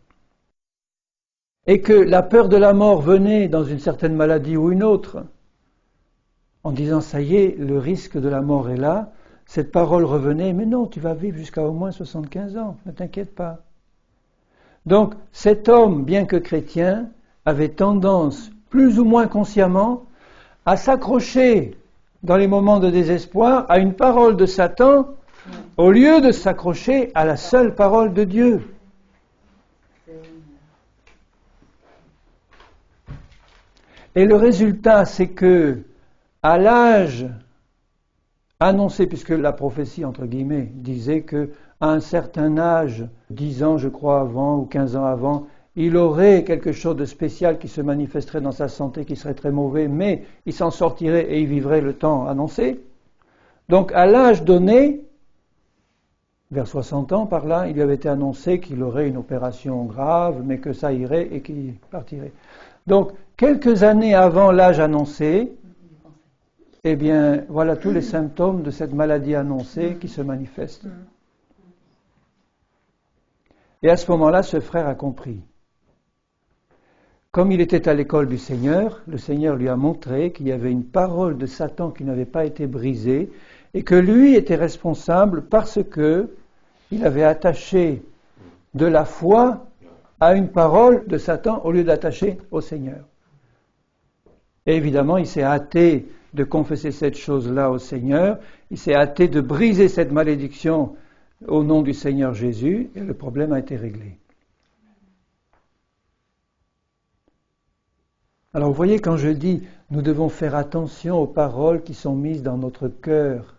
Et que la peur de la mort venait dans une certaine maladie ou une autre, en disant, ça y est, le risque de la mort est là, cette parole revenait, mais non, tu vas vivre jusqu'à au moins 75 ans, ne t'inquiète pas. Donc, cet homme, bien que chrétien, avait tendance, plus ou moins consciemment, à s'accrocher dans les moments de désespoir à une parole de Satan, au lieu de s'accrocher à la seule parole de Dieu. Et le résultat, c'est que, à l'âge annoncé, puisque la prophétie, entre guillemets, disait qu'à un certain âge, 10 ans, je crois, avant, ou 15 ans avant, il aurait quelque chose de spécial qui se manifesterait dans sa santé, qui serait très mauvais, mais il s'en sortirait et il vivrait le temps annoncé. Donc, à l'âge donné, vers 60 ans par là, il lui avait été annoncé qu'il aurait une opération grave, mais que ça irait et qu'il partirait. Donc, quelques années avant l'âge annoncé, eh bien, voilà tous les symptômes de cette maladie annoncée qui se manifestent. Et à ce moment-là, ce frère a compris. Comme il était à l'école du Seigneur, le Seigneur lui a montré qu'il y avait une parole de Satan qui n'avait pas été brisée et que lui était responsable parce que il avait attaché de la foi à une parole de Satan au lieu d'attacher au Seigneur. Et évidemment, il s'est hâté de confesser cette chose-là au Seigneur, il s'est hâté de briser cette malédiction au nom du Seigneur Jésus, et le problème a été réglé. Alors vous voyez, quand je dis nous devons faire attention aux paroles qui sont mises dans notre cœur,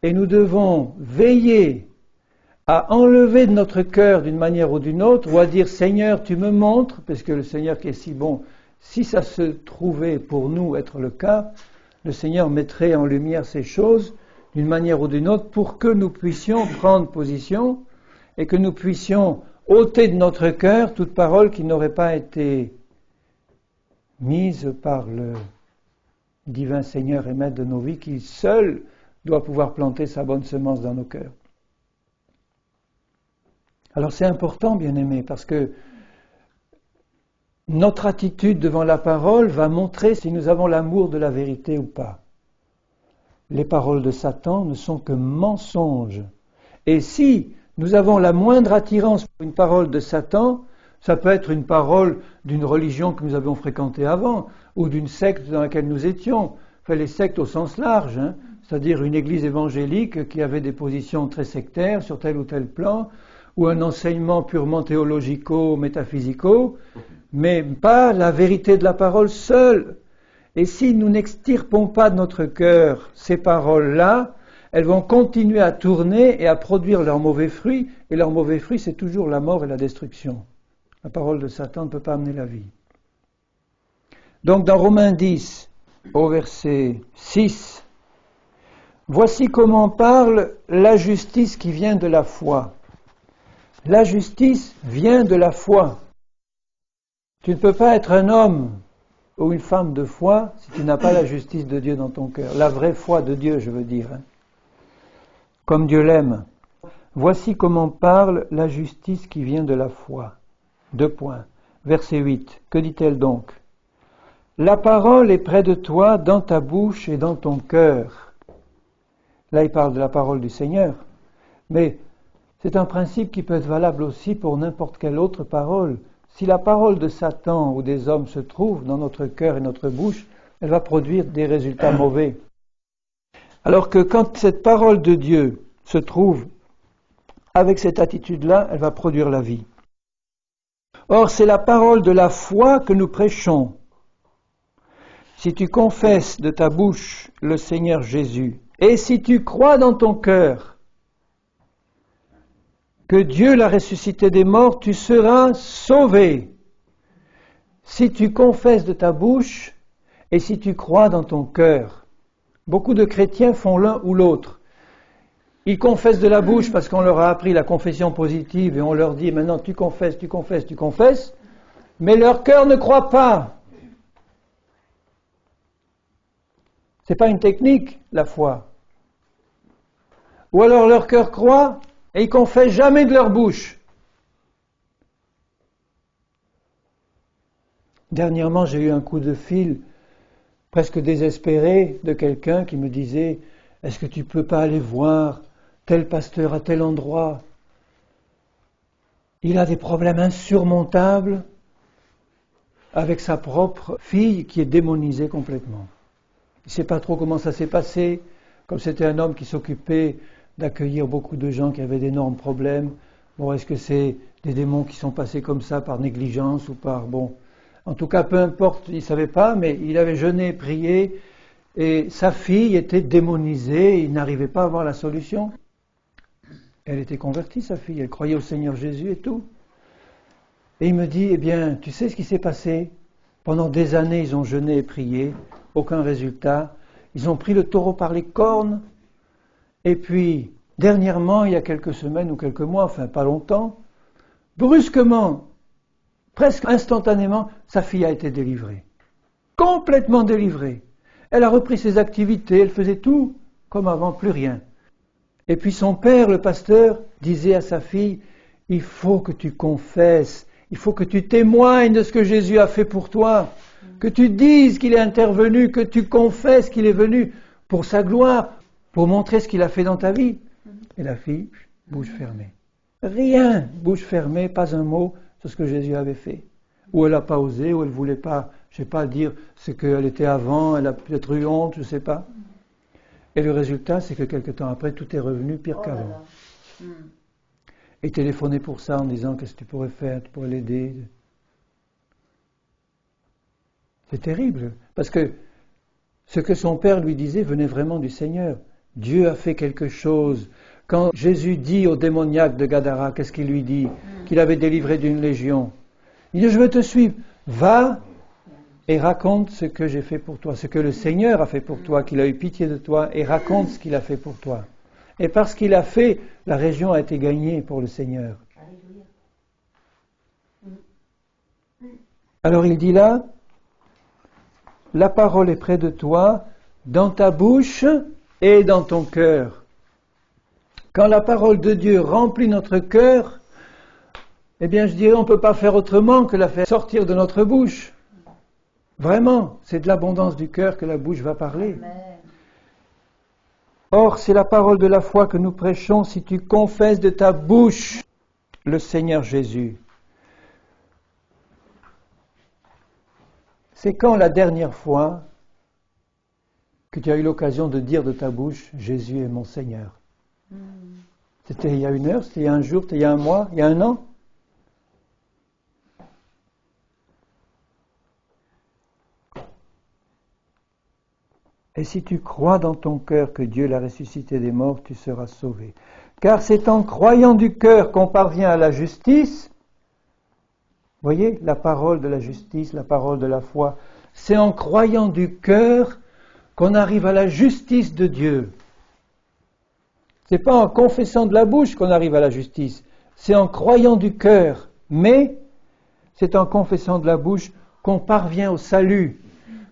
et nous devons veiller à enlever de notre cœur d'une manière ou d'une autre, ou à dire Seigneur, tu me montres, parce que le Seigneur qui est si bon, si ça se trouvait pour nous être le cas, le Seigneur mettrait en lumière ces choses d'une manière ou d'une autre pour que nous puissions prendre position et que nous puissions ôter de notre cœur toute parole qui n'aurait pas été mise par le divin Seigneur et Maître de nos vies, qui seul doit pouvoir planter sa bonne semence dans nos cœurs. Alors c'est important, bien-aimés, parce que notre attitude devant la parole va montrer si nous avons l'amour de la vérité ou pas. Les paroles de Satan ne sont que mensonges. Et si nous avons la moindre attirance pour une parole de Satan, ça peut être une parole d'une religion que nous avions fréquentée avant, ou d'une secte dans laquelle nous étions. Enfin, les sectes au sens large, c'est-à-dire une église évangélique qui avait des positions très sectaires sur tel ou tel plan, ou un enseignement purement théologico-métaphysico, mais pas la vérité de la parole seule. Et si nous n'extirpons pas de notre cœur ces paroles-là, elles vont continuer à tourner et à produire leurs mauvais fruits, et leurs mauvais fruits, c'est toujours la mort et la destruction. La parole de Satan ne peut pas amener la vie. Donc dans Romains 10, au verset 6, voici comment parle la justice qui vient de la foi. La justice vient de la foi. Tu ne peux pas être un homme ou une femme de foi si tu n'as pas la justice de Dieu dans ton cœur. La vraie foi de Dieu, je veux dire. Comme Dieu l'aime. Voici comment parle la justice qui vient de la foi. 2 points. Verset 8. Que dit-elle donc ? La parole est près de toi, dans ta bouche et dans ton cœur. Là, il parle de la parole du Seigneur. Mais c'est un principe qui peut être valable aussi pour n'importe quelle autre parole. Si la parole de Satan ou des hommes se trouve dans notre cœur et notre bouche, elle va produire des résultats mauvais. Alors que quand cette parole de Dieu se trouve avec cette attitude-là, elle va produire la vie. Or, c'est la parole de la foi que nous prêchons. Si tu confesses de ta bouche le Seigneur Jésus, et si tu crois dans ton cœur que Dieu l'a ressuscité des morts, tu seras sauvé. Si tu confesses de ta bouche et si tu crois dans ton cœur. Beaucoup de chrétiens font l'un ou l'autre. Ils confessent de la bouche parce qu'on leur a appris la confession positive et on leur dit maintenant tu confesses, mais leur cœur ne croit pas. C'est pas une technique, la foi. Ou alors leur cœur croit et ils confessent jamais de leur bouche. Dernièrement, j'ai eu un coup de fil presque désespéré de quelqu'un qui me disait « Est-ce que tu peux pas aller voir tel pasteur à tel endroit ? Il a des problèmes insurmontables avec sa propre fille qui est démonisée complètement. Il ne sait pas trop comment ça s'est passé, comme c'était un homme qui s'occupait d'accueillir beaucoup de gens qui avaient d'énormes problèmes. Bon, est-ce que c'est des démons qui sont passés comme ça par négligence ou par... Bon, en tout cas, peu importe, il ne savait pas, mais il avait jeûné, prié, et sa fille était démonisée, il n'arrivait pas à avoir la solution. Elle était convertie, sa fille, elle croyait au Seigneur Jésus et tout. Et il me dit, eh bien, tu sais ce qui s'est passé ? Pendant des années, ils ont jeûné et prié, aucun résultat. Ils ont pris le taureau par les cornes. Et puis, dernièrement, il y a quelques semaines ou quelques mois, enfin pas longtemps, brusquement, presque instantanément, sa fille a été délivrée. Complètement délivrée. Elle a repris ses activités, elle faisait tout comme avant, plus rien. Et puis son père, le pasteur, disait à sa fille, il faut que tu confesses, il faut que tu témoignes de ce que Jésus a fait pour toi, que tu dises qu'il est intervenu, que tu confesses qu'il est venu pour sa gloire, pour montrer ce qu'il a fait dans ta vie. Et la fille, bouche fermée. Rien, bouche fermée, pas un mot sur ce que Jésus avait fait. Ou elle n'a pas osé, ou elle ne voulait pas, je ne sais pas, dire ce qu'elle était avant, elle a peut-être eu honte, je ne sais pas. Et le résultat, c'est que quelque temps après, tout est revenu pire qu'avant. Et téléphoner pour ça en disant qu'est-ce que tu pourrais faire, tu pourrais l'aider. C'est terrible, parce que ce que son père lui disait venait vraiment du Seigneur. Dieu a fait quelque chose. Quand Jésus dit au démoniaque de Gadara, qu'est-ce qu'il lui dit ? Qu'il avait délivré d'une légion. Il dit, je veux te suivre. Va et raconte ce que j'ai fait pour toi, ce que le Seigneur a fait pour toi, qu'il a eu pitié de toi, et raconte ce qu'il a fait pour toi. Et parce qu'il a fait, la région a été gagnée pour le Seigneur. Alors il dit là, la parole est près de toi, dans ta bouche et dans ton cœur. Quand la parole de Dieu remplit notre cœur, eh bien je dirais on ne peut pas faire autrement que la faire sortir de notre bouche. Vraiment, c'est de l'abondance du cœur que la bouche va parler. Amen. Or, c'est la parole de la foi que nous prêchons si tu confesses de ta bouche le Seigneur Jésus. C'est quand la dernière fois que tu as eu l'occasion de dire de ta bouche « Jésus est mon Seigneur ». C'était il y a 1 heure, c'était il y a 1 jour, c'était il y a 1 mois, il y a 1 an. Et si tu crois dans ton cœur que Dieu l'a ressuscité des morts, tu seras sauvé. Car c'est en croyant du cœur qu'on parvient à la justice. Voyez, la parole de la justice, la parole de la foi. C'est en croyant du cœur qu'on arrive à la justice de Dieu. C'est pas en confessant de la bouche qu'on arrive à la justice. C'est en croyant du cœur. Mais c'est en confessant de la bouche qu'on parvient au salut,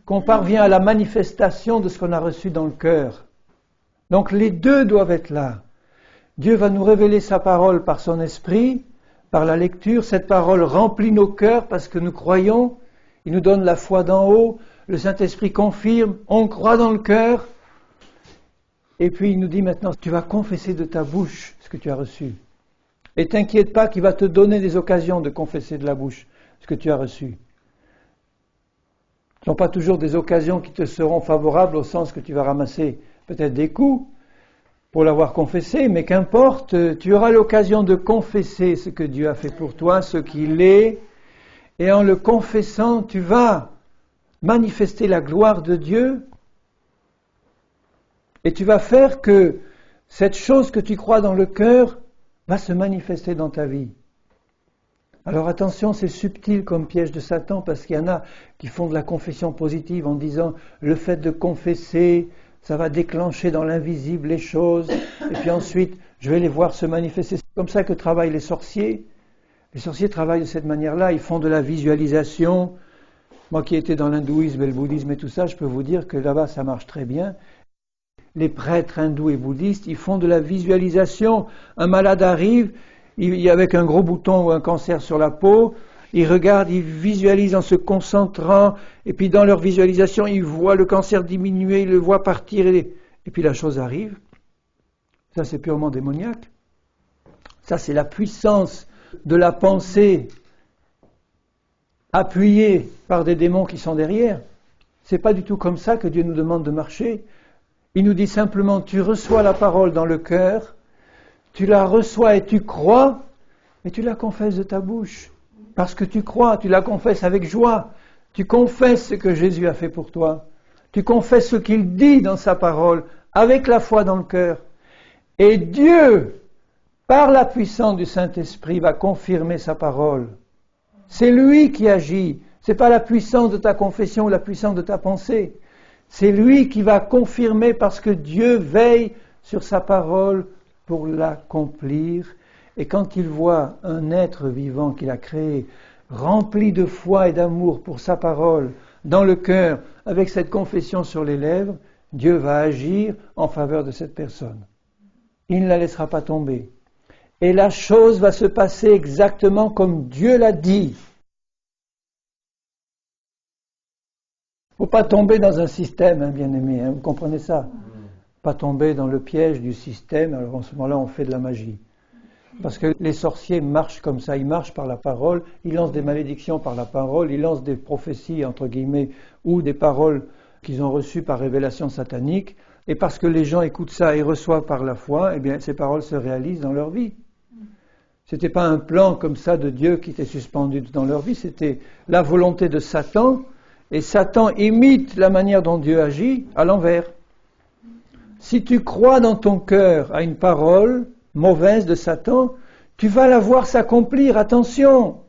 qu'on parvient à la manifestation de ce qu'on a reçu dans le cœur. Donc les deux doivent être là. Dieu va nous révéler sa parole par son esprit, par la lecture. Cette parole remplit nos cœurs parce que nous croyons. Il nous donne la foi d'en haut. Le Saint-Esprit confirme. On croit dans le cœur. Et puis il nous dit maintenant, tu vas confesser de ta bouche ce que tu as reçu. Et t'inquiète pas qu'il va te donner des occasions de confesser de la bouche ce que tu as reçu. Ce ne sont pas toujours des occasions qui te seront favorables au sens que tu vas ramasser peut-être des coups pour l'avoir confessé, mais qu'importe, tu auras l'occasion de confesser ce que Dieu a fait pour toi, ce qu'il est, et en le confessant, tu vas manifester la gloire de Dieu, et tu vas faire que cette chose que tu crois dans le cœur va se manifester dans ta vie. Alors attention, c'est subtil comme piège de Satan, parce qu'il y en a qui font de la confession positive en disant le fait de confesser, ça va déclencher dans l'invisible les choses, et puis ensuite je vais les voir se manifester. C'est comme ça que travaillent les sorciers. Les sorciers travaillent de cette manière-là, ils font de la visualisation, Moi qui étais dans l'hindouisme et le bouddhisme et tout ça, je peux vous dire que là-bas ça marche très bien. Les prêtres hindous et bouddhistes, ils font de la visualisation. Un malade arrive, avec un gros bouton ou un cancer sur la peau, ils regardent, ils visualisent en se concentrant, et puis dans leur visualisation, ils voient le cancer diminuer, ils le voient partir, et puis la chose arrive. Ça, c'est purement démoniaque. Ça, c'est la puissance de la pensée appuyée par des démons qui sont derrière. C'est pas du tout comme ça que Dieu nous demande de marcher. Il nous dit simplement, tu reçois la parole dans le cœur, tu la reçois et tu crois, et tu la confesses de ta bouche. Parce que tu crois, tu la confesses avec joie. Tu confesses ce que Jésus a fait pour toi. Tu confesses ce qu'il dit dans sa parole, avec la foi dans le cœur. Et Dieu, par la puissance du Saint-Esprit, va confirmer sa parole. C'est lui qui agit. Ce n'est pas la puissance de ta confession ou la puissance de ta pensée. C'est lui qui va confirmer parce que Dieu veille sur sa parole pour l'accomplir. Et quand il voit un être vivant qu'il a créé, rempli de foi et d'amour pour sa parole, dans le cœur, avec cette confession sur les lèvres, Dieu va agir en faveur de cette personne. Il ne la laissera pas tomber. Et la chose va se passer exactement comme Dieu l'a dit. Il ne faut pas tomber dans un système, bien-aimé, vous comprenez ça? Pas tomber dans le piège du système, alors en ce moment-là on fait de la magie. Parce que les sorciers marchent comme ça, ils marchent par la parole, ils lancent des malédictions par la parole, ils lancent des prophéties, entre guillemets, ou des paroles qu'ils ont reçues par révélation satanique, et parce que les gens écoutent ça et reçoivent par la foi, eh bien ces paroles se réalisent dans leur vie. C'était pas un plan comme ça de Dieu qui était suspendu dans leur vie, c'était la volonté de Satan, et Satan imite la manière dont Dieu agit à l'envers. Si tu crois dans ton cœur à une parole mauvaise de Satan, tu vas la voir s'accomplir, attention.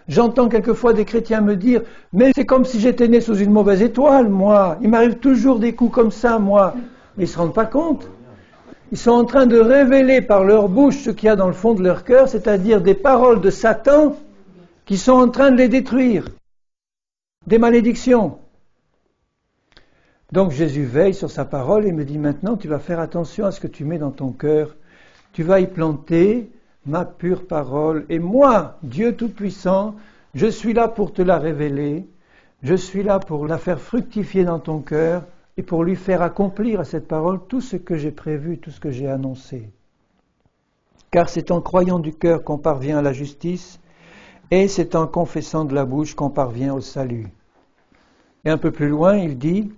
J'entends quelquefois des chrétiens me dire « Mais c'est comme si j'étais né sous une mauvaise étoile, moi. Il m'arrive toujours des coups comme ça, moi. » Mais ils ne se rendent pas compte. Ils sont en train de révéler par leur bouche ce qu'il y a dans le fond de leur cœur, c'est-à-dire des paroles de Satan qui sont en train de les détruire. Des malédictions. Donc Jésus veille sur sa parole et me dit « Maintenant, tu vas faire attention à ce que tu mets dans ton cœur. Tu vas y planter ma pure parole. Et moi, Dieu Tout-Puissant, je suis là pour te la révéler. Je suis là pour la faire fructifier dans ton cœur et pour lui faire accomplir à cette parole tout ce que j'ai prévu, tout ce que j'ai annoncé. Car c'est en croyant du cœur qu'on parvient à la justice et c'est en confessant de la bouche qu'on parvient au salut. » Et un peu plus loin, il dit,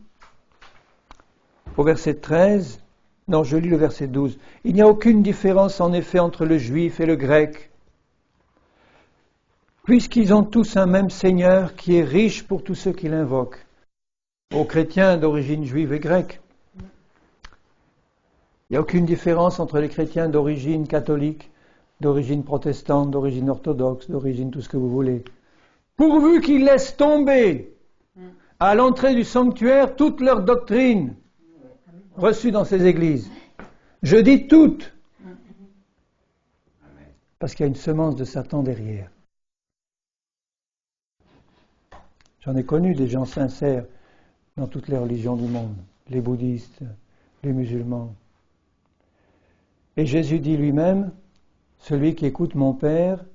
au verset 13, non, je lis le verset 12. « Il n'y a aucune différence en effet entre le juif et le grec, puisqu'ils ont tous un même Seigneur qui est riche pour tous ceux qui l'invoquent. » Aux chrétiens d'origine juive et grecque. Il n'y a aucune différence entre les chrétiens d'origine catholique, d'origine protestante, d'origine orthodoxe, d'origine tout ce que vous voulez. Pourvu qu'ils laissent tomber à l'entrée du sanctuaire toute leur doctrine reçue dans ces églises. Je dis toutes, parce qu'il y a une semence de Satan derrière. J'en ai connu des gens sincères dans toutes les religions du monde, les bouddhistes, les musulmans. Et Jésus dit lui-même, celui qui écoute mon Père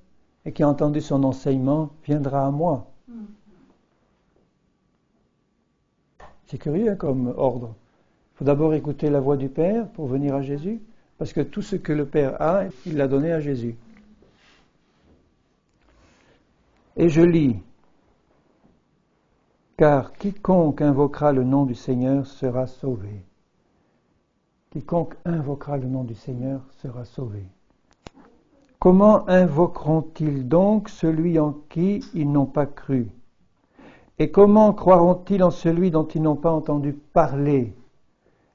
et qui a entendu son enseignement viendra à moi. C'est curieux comme ordre. Il faut d'abord écouter la voix du Père pour venir à Jésus, parce que tout ce que le Père a, il l'a donné à Jésus. Et je lis, car quiconque invoquera le nom du Seigneur sera sauvé. Quiconque invoquera le nom du Seigneur sera sauvé. Comment invoqueront-ils donc celui en qui ils n'ont pas cru? Et comment croiront-ils en celui dont ils n'ont pas entendu parler?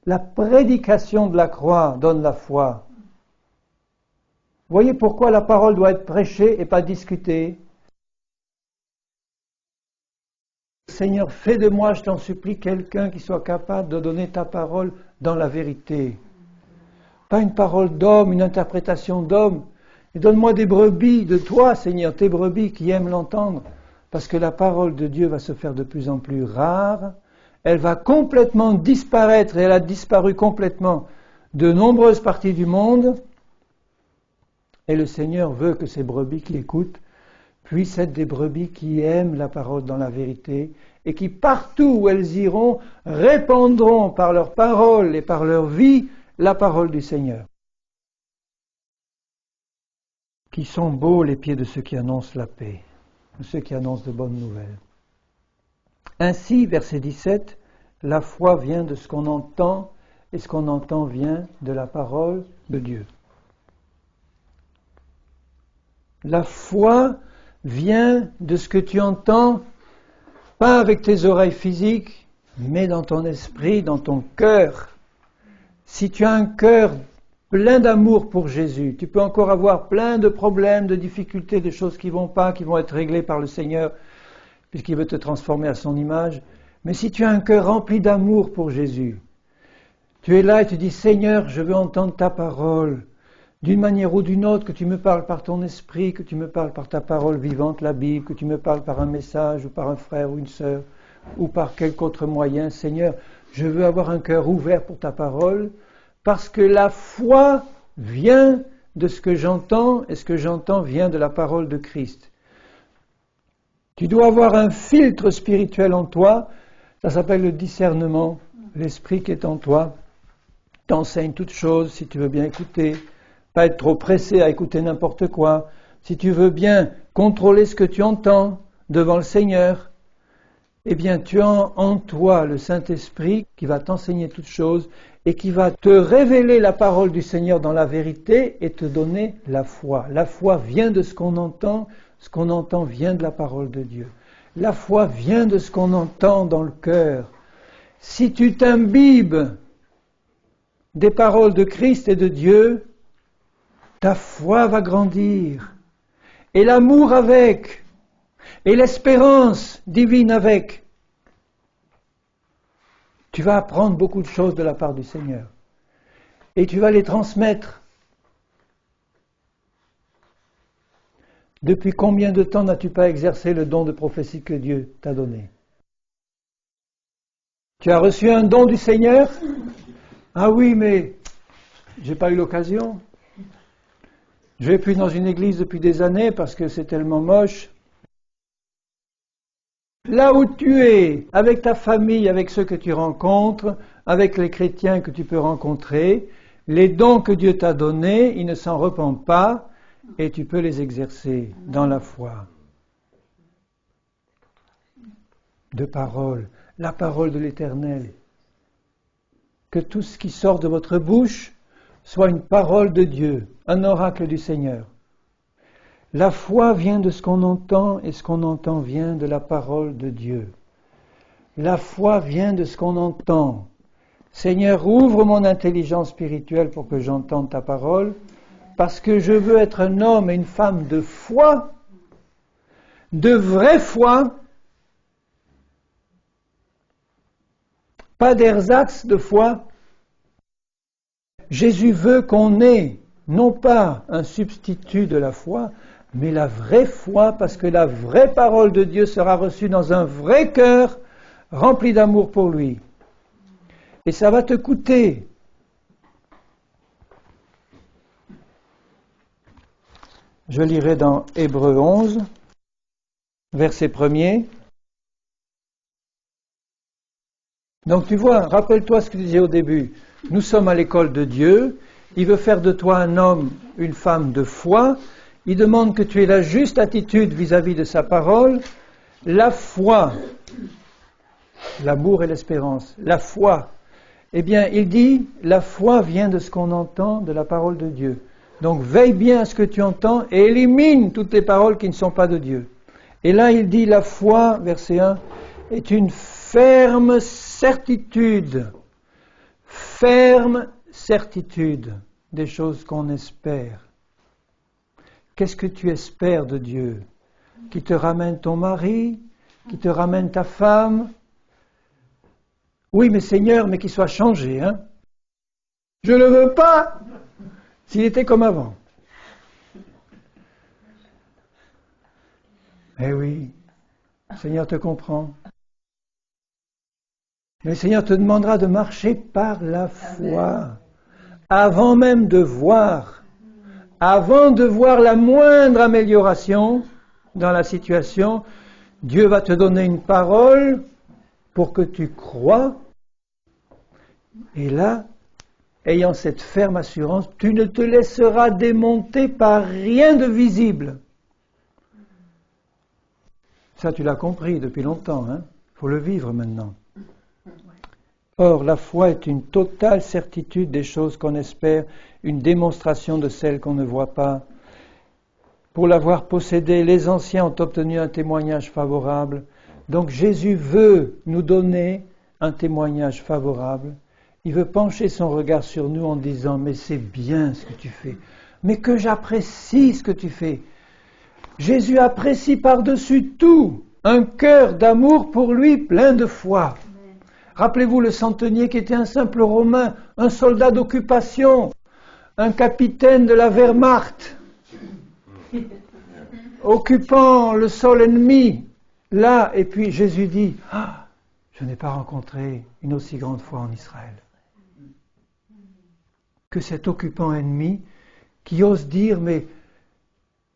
La prédication de la croix donne la foi. Voyez pourquoi la parole doit être prêchée et pas discutée. Seigneur, fais de moi, je t'en supplie, quelqu'un qui soit capable de donner ta parole dans la vérité. Pas une parole d'homme, une interprétation d'homme. Et donne-moi des brebis de toi, Seigneur, tes brebis qui aiment l'entendre. parce que la parole de Dieu va se faire de plus en plus rare, elle va complètement disparaître, et elle a disparu complètement de nombreuses parties du monde, et le Seigneur veut que ces brebis qui écoutent puissent être des brebis qui aiment la parole dans la vérité, et qui partout où elles iront, répandront par leur parole et par leur vie la parole du Seigneur. Qui sont beaux les pieds de ceux qui annoncent la paix, de ceux qui annoncent de bonnes nouvelles. Ainsi, verset 17, la foi vient de ce qu'on entend, et ce qu'on entend vient de la parole de Dieu. La foi vient de ce que tu entends, pas avec tes oreilles physiques, mais dans ton esprit, dans ton cœur. Si tu as un cœur plein d'amour pour Jésus, tu peux encore avoir plein de problèmes, de difficultés, de choses qui ne vont pas, qui vont être réglées par le Seigneur, puisqu'il veut te transformer à son image. Mais si tu as un cœur rempli d'amour pour Jésus, tu es là et tu dis, Seigneur, je veux entendre ta parole, d'une manière ou d'une autre, que tu me parles par ton esprit, que tu me parles par ta parole vivante, la Bible, que tu me parles par un message, ou par un frère ou une sœur, ou par quelque autre moyen. Seigneur, je veux avoir un cœur ouvert pour ta parole, parce que la foi vient de ce que j'entends, et ce que j'entends vient de la parole de Christ. Tu dois avoir un filtre spirituel en toi, ça s'appelle le discernement, l'esprit qui est en toi t'enseigne toutes choses, si tu veux bien écouter, pas être trop pressé à écouter n'importe quoi, si tu veux bien contrôler ce que tu entends devant le Seigneur, eh bien tu as en toi le Saint-Esprit qui va t'enseigner toutes choses et qui va te révéler la parole du Seigneur dans la vérité et te donner la foi. La foi vient de ce qu'on entend vient de la parole de Dieu. La foi vient de ce qu'on entend dans le cœur. Si tu t'imbibes des paroles de Christ et de Dieu, ta foi va grandir, et l'amour avec, et l'espérance divine avec. Tu vas apprendre beaucoup de choses de la part du Seigneur, et tu vas les transmettre. Depuis combien de temps n'as-tu pas exercé le don de prophétie que Dieu t'a donné? Tu as reçu un don du Seigneur? Ah oui, mais j'ai pas eu l'occasion. Je vais plus dans une église depuis des années parce que c'est tellement moche. Là où tu es, avec ta famille, avec ceux que tu rencontres, avec les chrétiens que tu peux rencontrer, les dons que Dieu t'a donnés, ils ne s'en repentent pas et tu peux les exercer dans la foi. De parole, la parole de l'Éternel. Que tout ce qui sort de votre bouche soit une parole de Dieu, un oracle du Seigneur. La foi vient de ce qu'on entend et ce qu'on entend vient de la parole de Dieu. La foi vient de ce qu'on entend. Seigneur, ouvre mon intelligence spirituelle pour que j'entende ta parole, parce que je veux être un homme et une femme de foi, de vraie foi, pas d'ersatz de foi. Jésus veut qu'on ait non pas un substitut de la foi, mais la vraie foi, parce que la vraie parole de Dieu sera reçue dans un vrai cœur, rempli d'amour pour lui. Et ça va te coûter. Je lirai dans Hébreux 11, verset 1er. Donc tu vois, rappelle-toi ce que je disais au début. Nous sommes à l'école de Dieu. Il veut faire de toi un homme, une femme de foi. Il demande que tu aies la juste attitude vis-à-vis de sa parole. La foi, l'amour et l'espérance. La foi. Eh bien, il dit, la foi vient de ce qu'on entend de la parole de Dieu. Donc veille bien à ce que tu entends et élimine toutes les paroles qui ne sont pas de Dieu. Et là, il dit, la foi, verset 1, est une ferme certitude des choses qu'on espère. Qu'est-ce que tu espères de Dieu? Qui te ramène ton mari? Qui te ramène ta femme? Oui, mais Seigneur, mais qu'il soit changé, hein? Je ne le veux pas s'il était comme avant. Eh oui, Seigneur te comprend. Mais le Seigneur te demandera de marcher par la foi, avant même de voir, avant de voir la moindre amélioration dans la situation. Dieu va te donner une parole pour que tu crois. Et là, ayant cette ferme assurance, tu ne te laisseras démonter par rien de visible. Ça, tu l'as compris depuis longtemps, hein? Faut le vivre maintenant. Or, la foi est une totale certitude des choses qu'on espère, une démonstration de celles qu'on ne voit pas. Pour l'avoir possédée, les anciens ont obtenu un témoignage favorable. Donc Jésus veut nous donner un témoignage favorable. Il veut pencher son regard sur nous en disant « Mais c'est bien ce que tu fais, mais que j'apprécie ce que tu fais ». Jésus apprécie par-dessus tout un cœur d'amour pour lui plein de foi. Rappelez-vous le centenier qui était un simple Romain, un soldat d'occupation, un capitaine de la Wehrmacht, occupant le sol ennemi. Là, et puis Jésus dit, « Ah, je n'ai pas rencontré une aussi grande foi en Israël. » Que cet occupant ennemi qui ose dire, « Mais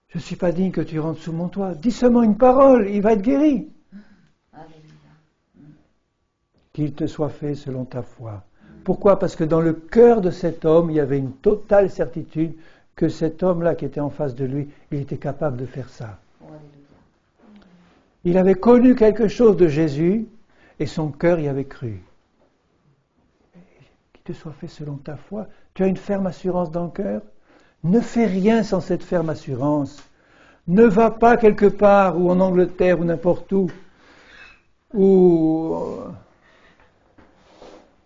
je ne suis pas digne que tu rentres sous mon toit. Dis seulement une parole, il va être guéri. » Qu'il te soit fait selon ta foi. Pourquoi ? Parce que dans le cœur de cet homme, il y avait une totale certitude que cet homme-là qui était en face de lui, il était capable de faire ça. Il avait connu quelque chose de Jésus et son cœur y avait cru. Qu'il te soit fait selon ta foi. Tu as une ferme assurance dans le cœur ? Ne fais rien sans cette ferme assurance. Ne va pas quelque part, ou en Angleterre, ou n'importe où, ou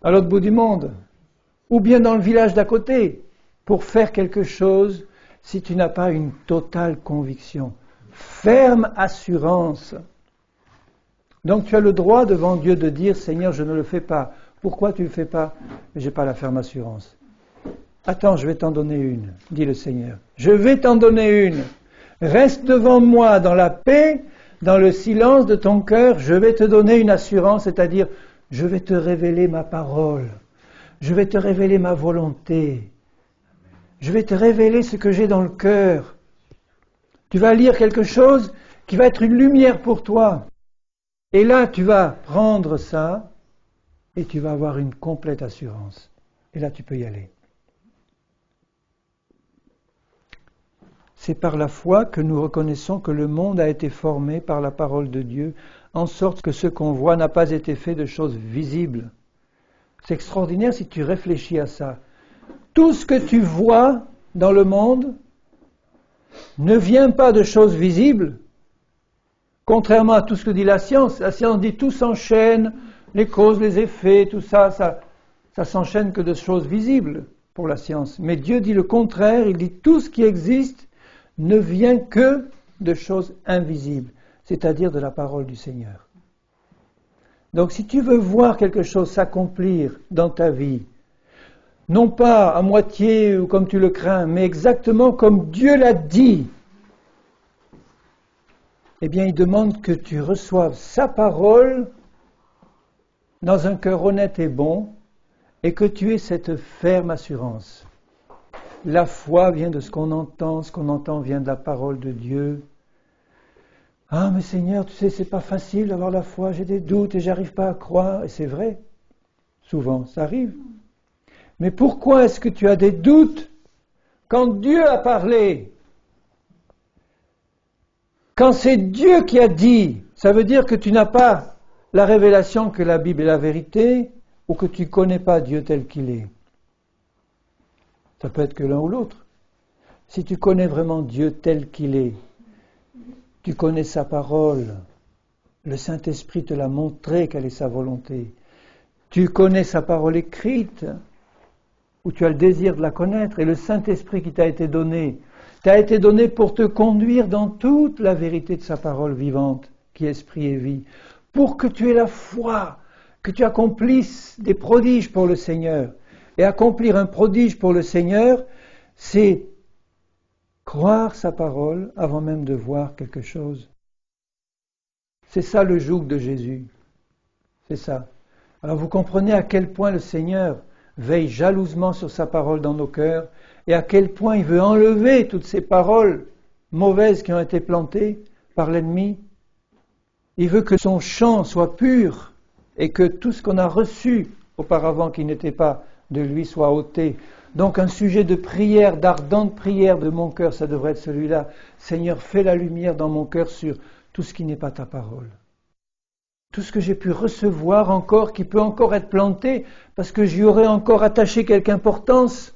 à l'autre bout du monde, ou bien dans le village d'à côté, pour faire quelque chose si tu n'as pas une totale conviction. Ferme assurance. Donc tu as le droit devant Dieu de dire, Seigneur, je ne le fais pas. Pourquoi tu ne le fais pas ? Mais je n'ai pas la ferme assurance. Attends, je vais t'en donner une, dit le Seigneur. Je vais t'en donner une. Reste devant moi dans la paix, dans le silence de ton cœur, je vais te donner une assurance, c'est-à-dire, je vais te révéler ma parole. Je vais te révéler ma volonté. Je vais te révéler ce que j'ai dans le cœur. Tu vas lire quelque chose qui va être une lumière pour toi. Et là, tu vas prendre ça et tu vas avoir une complète assurance. Et là, tu peux y aller. C'est par la foi que nous reconnaissons que le monde a été formé par la parole de Dieu, en sorte que ce qu'on voit n'a pas été fait de choses visibles. C'est extraordinaire si tu réfléchis à ça. Tout ce que tu vois dans le monde ne vient pas de choses visibles, contrairement à tout ce que dit la science. La science dit tout s'enchaîne, les causes, les effets, tout ça, ça s'enchaîne que de choses visibles pour la science. Mais Dieu dit le contraire, il dit tout ce qui existe ne vient que de choses invisibles, c'est-à-dire de la parole du Seigneur. Donc si tu veux voir quelque chose s'accomplir dans ta vie, non pas à moitié ou comme tu le crains, mais exactement comme Dieu l'a dit, eh bien il demande que tu reçoives sa parole dans un cœur honnête et bon, et que tu aies cette ferme assurance. La foi vient de ce qu'on entend vient de la parole de Dieu. Ah, mais Seigneur, tu sais, c'est pas facile d'avoir la foi, j'ai des doutes et j'arrive pas à croire. Et c'est vrai, souvent, ça arrive. Mais pourquoi est-ce que tu as des doutes quand Dieu a parlé ? Quand c'est Dieu qui a dit, ça veut dire que tu n'as pas la révélation que la Bible est la vérité ou que tu ne connais pas Dieu tel qu'il est. Ça peut être que l'un ou l'autre. Si tu connais vraiment Dieu tel qu'il est, tu connais sa parole, le Saint-Esprit te l'a montré quelle est sa volonté, tu connais sa parole écrite, ou tu as le désir de la connaître, et le Saint-Esprit qui t'a été donné pour te conduire dans toute la vérité de sa parole vivante, qui est esprit et vie, pour que tu aies la foi, que tu accomplisses des prodiges pour le Seigneur. Et accomplir un prodige pour le Seigneur, c'est croire sa parole avant même de voir quelque chose. C'est ça le joug de Jésus. C'est ça. Alors vous comprenez à quel point le Seigneur veille jalousement sur sa parole dans nos cœurs et à quel point il veut enlever toutes ces paroles mauvaises qui ont été plantées par l'ennemi. Il veut que son champ soit pur et que tout ce qu'on a reçu auparavant qui n'était pas de lui soit ôté. Donc un sujet de prière, d'ardente prière de mon cœur, ça devrait être celui-là. Seigneur, fais la lumière dans mon cœur sur tout ce qui n'est pas ta parole. Tout ce que j'ai pu recevoir encore, qui peut encore être planté, parce que j'y aurais encore attaché quelque importance,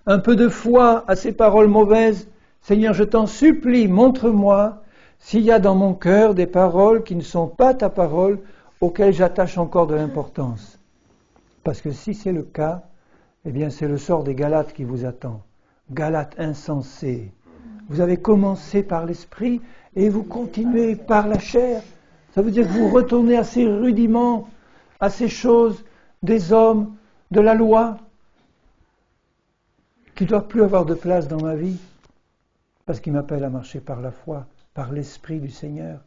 un peu de foi à ces paroles mauvaises. Seigneur, je t'en supplie, montre-moi s'il y a dans mon cœur des paroles qui ne sont pas ta parole, auxquelles j'attache encore de l'importance. Parce que si c'est le cas, eh bien c'est le sort des Galates qui vous attend. Galates insensés. Vous avez commencé par l'esprit et vous continuez par la chair. Ça veut dire que vous retournez à ces rudiments, à ces choses des hommes, de la loi, qui ne doivent plus avoir de place dans ma vie, parce qu'il m'appelle à marcher par la foi, par l'Esprit du Seigneur.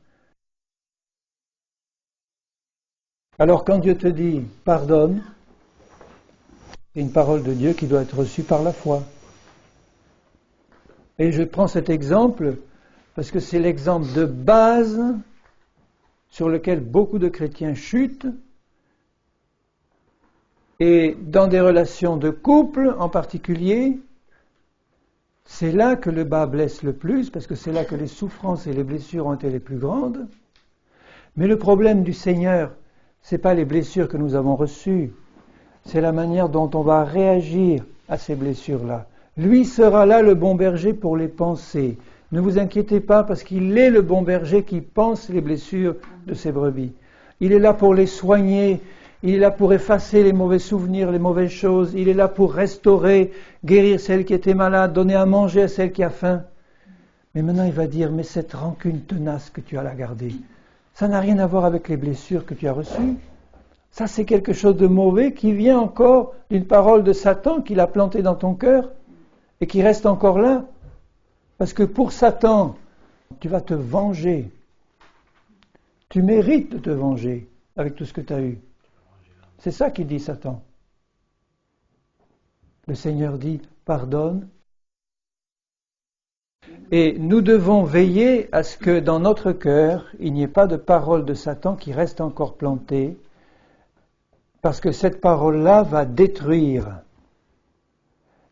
Alors quand Dieu te dit « pardonne », c'est une parole de Dieu qui doit être reçue par la foi. Et je prends cet exemple parce que c'est l'exemple de base sur lequel beaucoup de chrétiens chutent, et dans des relations de couple en particulier, c'est là que le bas blesse le plus, parce que c'est là que les souffrances et les blessures ont été les plus grandes. Mais le problème du Seigneur, ce n'est pas les blessures que nous avons reçues, c'est la manière dont on va réagir à ces blessures-là. Lui sera là le bon berger pour les panser. Ne vous inquiétez pas, parce qu'il est le bon berger qui pense les blessures de ses brebis. Il est là pour les soigner, il est là pour effacer les mauvais souvenirs, les mauvaises choses, il est là pour restaurer, guérir celle qui était malade, donner à manger à celle qui a faim. Mais maintenant il va dire, mais cette rancune tenace que tu as la garder, ça n'a rien à voir avec les blessures que tu as reçues. Ça c'est quelque chose de mauvais qui vient encore d'une parole de Satan qu'il a plantée dans ton cœur et qui reste encore là. Parce que pour Satan, tu vas te venger. Tu mérites de te venger avec tout ce que tu as eu. C'est ça qu'il dit Satan. Le Seigneur dit « pardonne ». Et nous devons veiller à ce que dans notre cœur, il n'y ait pas de parole de Satan qui reste encore plantée, parce que cette parole-là va détruire.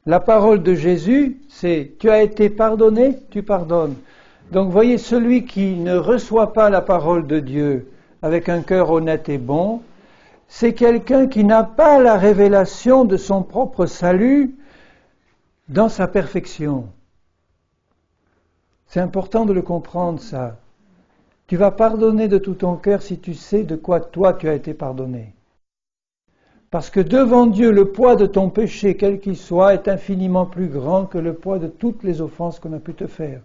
La parole de Jésus, c'est « tu as été pardonné, tu pardonnes ». Donc voyez, celui qui ne reçoit pas la parole de Dieu avec un cœur honnête et bon, c'est quelqu'un qui n'a pas la révélation de son propre salut dans sa perfection. C'est important de le comprendre, ça. Tu vas pardonner de tout ton cœur si tu sais de quoi toi tu as été pardonné. Parce que devant Dieu, le poids de ton péché, quel qu'il soit, est infiniment plus grand que le poids de toutes les offenses qu'on a pu te faire.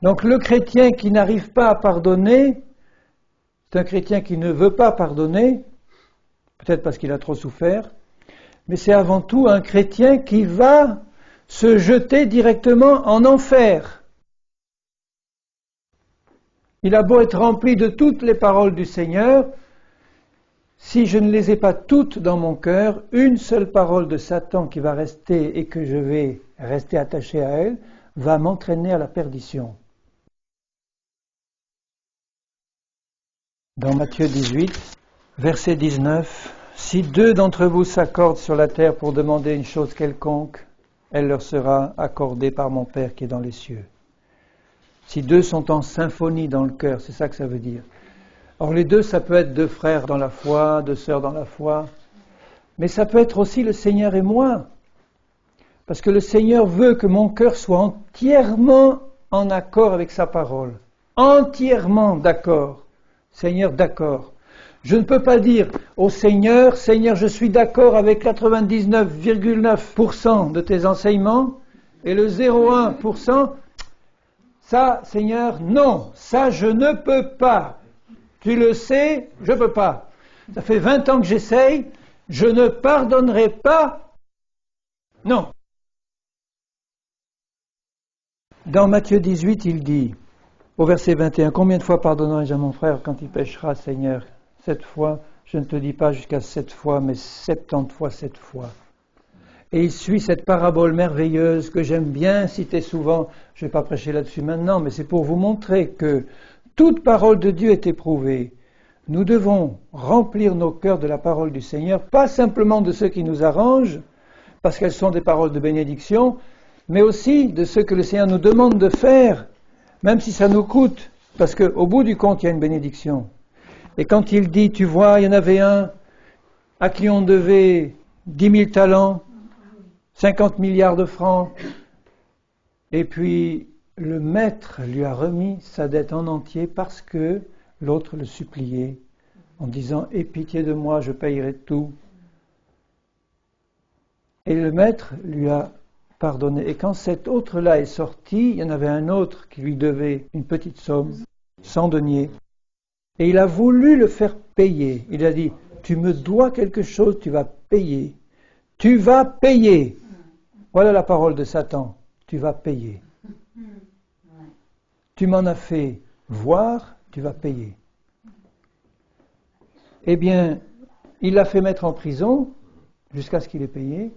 Donc le chrétien qui n'arrive pas à pardonner, c'est un chrétien qui ne veut pas pardonner, peut-être parce qu'il a trop souffert, mais c'est avant tout un chrétien qui va se jeter directement en enfer. Il a beau être rempli de toutes les paroles du Seigneur, si je ne les ai pas toutes dans mon cœur, une seule parole de Satan qui va rester et que je vais rester attaché à elle, va m'entraîner à la perdition. Dans Matthieu 18, verset 19, « Si deux d'entre vous s'accordent sur la terre pour demander une chose quelconque, elle leur sera accordée par mon Père qui est dans les cieux. » Si deux sont en symphonie dans le cœur, c'est ça que ça veut dire. Or les deux, ça peut être deux frères dans la foi, deux sœurs dans la foi, mais ça peut être aussi le Seigneur et moi. Parce que le Seigneur veut que mon cœur soit entièrement en accord avec sa parole. Entièrement d'accord. Seigneur, d'accord. Je ne peux pas dire au Seigneur, Seigneur, je suis d'accord avec 99,9% de tes enseignements, et le 0,1%, ça, Seigneur, non, ça je ne peux pas. Tu le sais, je ne peux pas. Ça fait 20 ans que j'essaye, je ne pardonnerai pas. Non. Dans Matthieu 18, il dit, Au verset 21, combien de fois pardonnerai-je à mon frère quand il péchera, Seigneur? 7 fois, je ne te dis pas jusqu'à 7 fois, mais 70 fois 7 fois. Et il suit cette parabole merveilleuse que j'aime bien citer souvent. Je ne vais pas prêcher là-dessus maintenant, mais c'est pour vous montrer que toute parole de Dieu est éprouvée. Nous devons remplir nos cœurs de la parole du Seigneur, pas simplement de ceux qui nous arrangent, parce qu'elles sont des paroles de bénédiction, mais aussi de ce que le Seigneur nous demande de faire, même si ça nous coûte, parce qu'au bout du compte, il y a une bénédiction. Et quand il dit, tu vois, il y en avait un à qui on devait 10 000 talents, 50 milliards de francs, et puis le maître lui a remis sa dette en entier parce que l'autre le suppliait en disant « Aie pitié de moi, je payerai tout ». Et le maître lui a pardonné. Et quand cet autre-là est sorti, il y en avait un autre qui lui devait une petite somme, 100 deniers, et il a voulu le faire payer. Il a dit « Tu me dois quelque chose, tu vas payer. Tu vas payer ». Voilà la parole de Satan. Tu vas payer. Tu m'en as fait voir, tu vas payer. Eh bien, il l'a fait mettre en prison jusqu'à ce qu'il ait payé.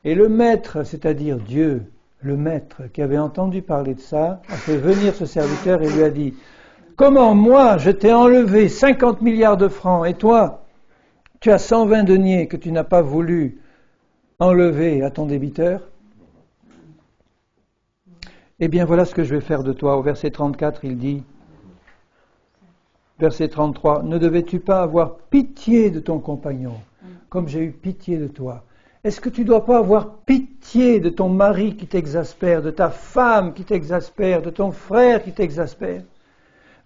Et le maître, c'est-à-dire Dieu, le maître qui avait entendu parler de ça, a fait venir ce serviteur et lui a dit « Comment moi, je t'ai enlevé 50 milliards de francs et toi, tu as 120 deniers que tu n'as pas voulu enlever à ton débiteur ? Eh bien, voilà ce que je vais faire de toi. » Au verset 34, il dit, verset 33, « Ne devais-tu pas avoir pitié de ton compagnon, comme j'ai eu pitié de toi ? Est-ce que tu ne dois pas avoir pitié de ton mari qui t'exaspère, de ta femme qui t'exaspère, de ton frère qui t'exaspère ?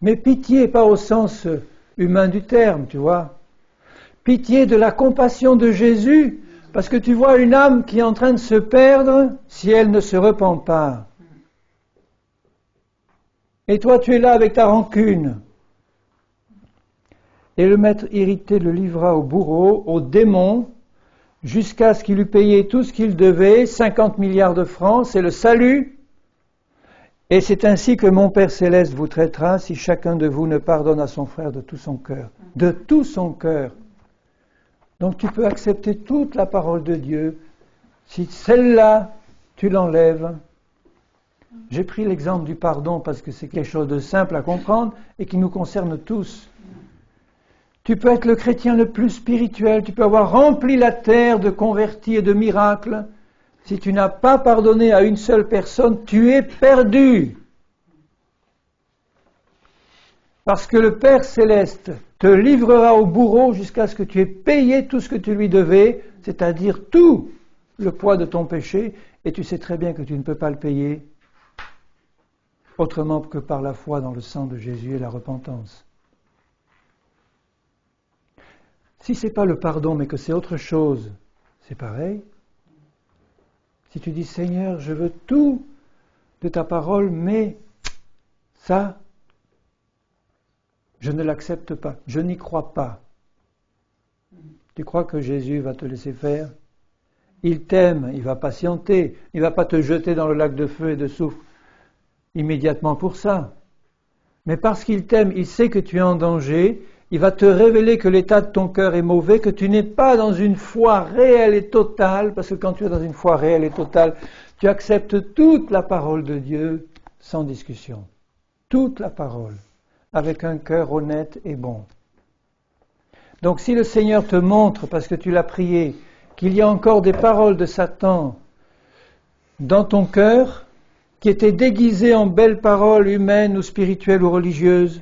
Mais pitié, pas au sens humain du terme, tu vois. Pitié de la compassion de Jésus, parce que tu vois une âme qui est en train de se perdre si elle ne se repent pas. Et toi, tu es là avec ta rancune. Et le maître irrité le livra au bourreau, au démon, jusqu'à ce qu'il eût payé tout ce qu'il devait, 50 milliards de francs, c'est le salut. Et c'est ainsi que mon Père Céleste vous traitera si chacun de vous ne pardonne à son frère de tout son cœur. De tout son cœur. Donc tu peux accepter toute la parole de Dieu. Si celle-là, tu l'enlèves. J'ai pris l'exemple du pardon parce que c'est quelque chose de simple à comprendre et qui nous concerne tous. Tu peux être le chrétien le plus spirituel, tu peux avoir rempli la terre de convertis et de miracles. Si tu n'as pas pardonné à une seule personne, tu es perdu. Parce que le Père Céleste te livrera au bourreau jusqu'à ce que tu aies payé tout ce que tu lui devais, c'est-à-dire tout le poids de ton péché, et tu sais très bien que tu ne peux pas le payer autrement que par la foi dans le sang de Jésus et la repentance. Si ce n'est pas le pardon, mais que c'est autre chose, c'est pareil. Si tu dis, Seigneur, je veux tout de ta parole, mais ça, je ne l'accepte pas, je n'y crois pas. Tu crois que Jésus va te laisser faire ? Il t'aime, il va patienter, il ne va pas te jeter dans le lac de feu et de soufre immédiatement pour ça. Mais parce qu'il t'aime, il sait que tu es en danger, il va te révéler que l'état de ton cœur est mauvais, que tu n'es pas dans une foi réelle et totale, parce que quand tu es dans une foi réelle et totale, tu acceptes toute la parole de Dieu sans discussion. Toute la parole, avec un cœur honnête et bon. Donc si le Seigneur te montre, parce que tu l'as prié, qu'il y a encore des paroles de Satan dans ton cœur, qui étaient déguisées en belles paroles humaines ou spirituelles ou religieuses,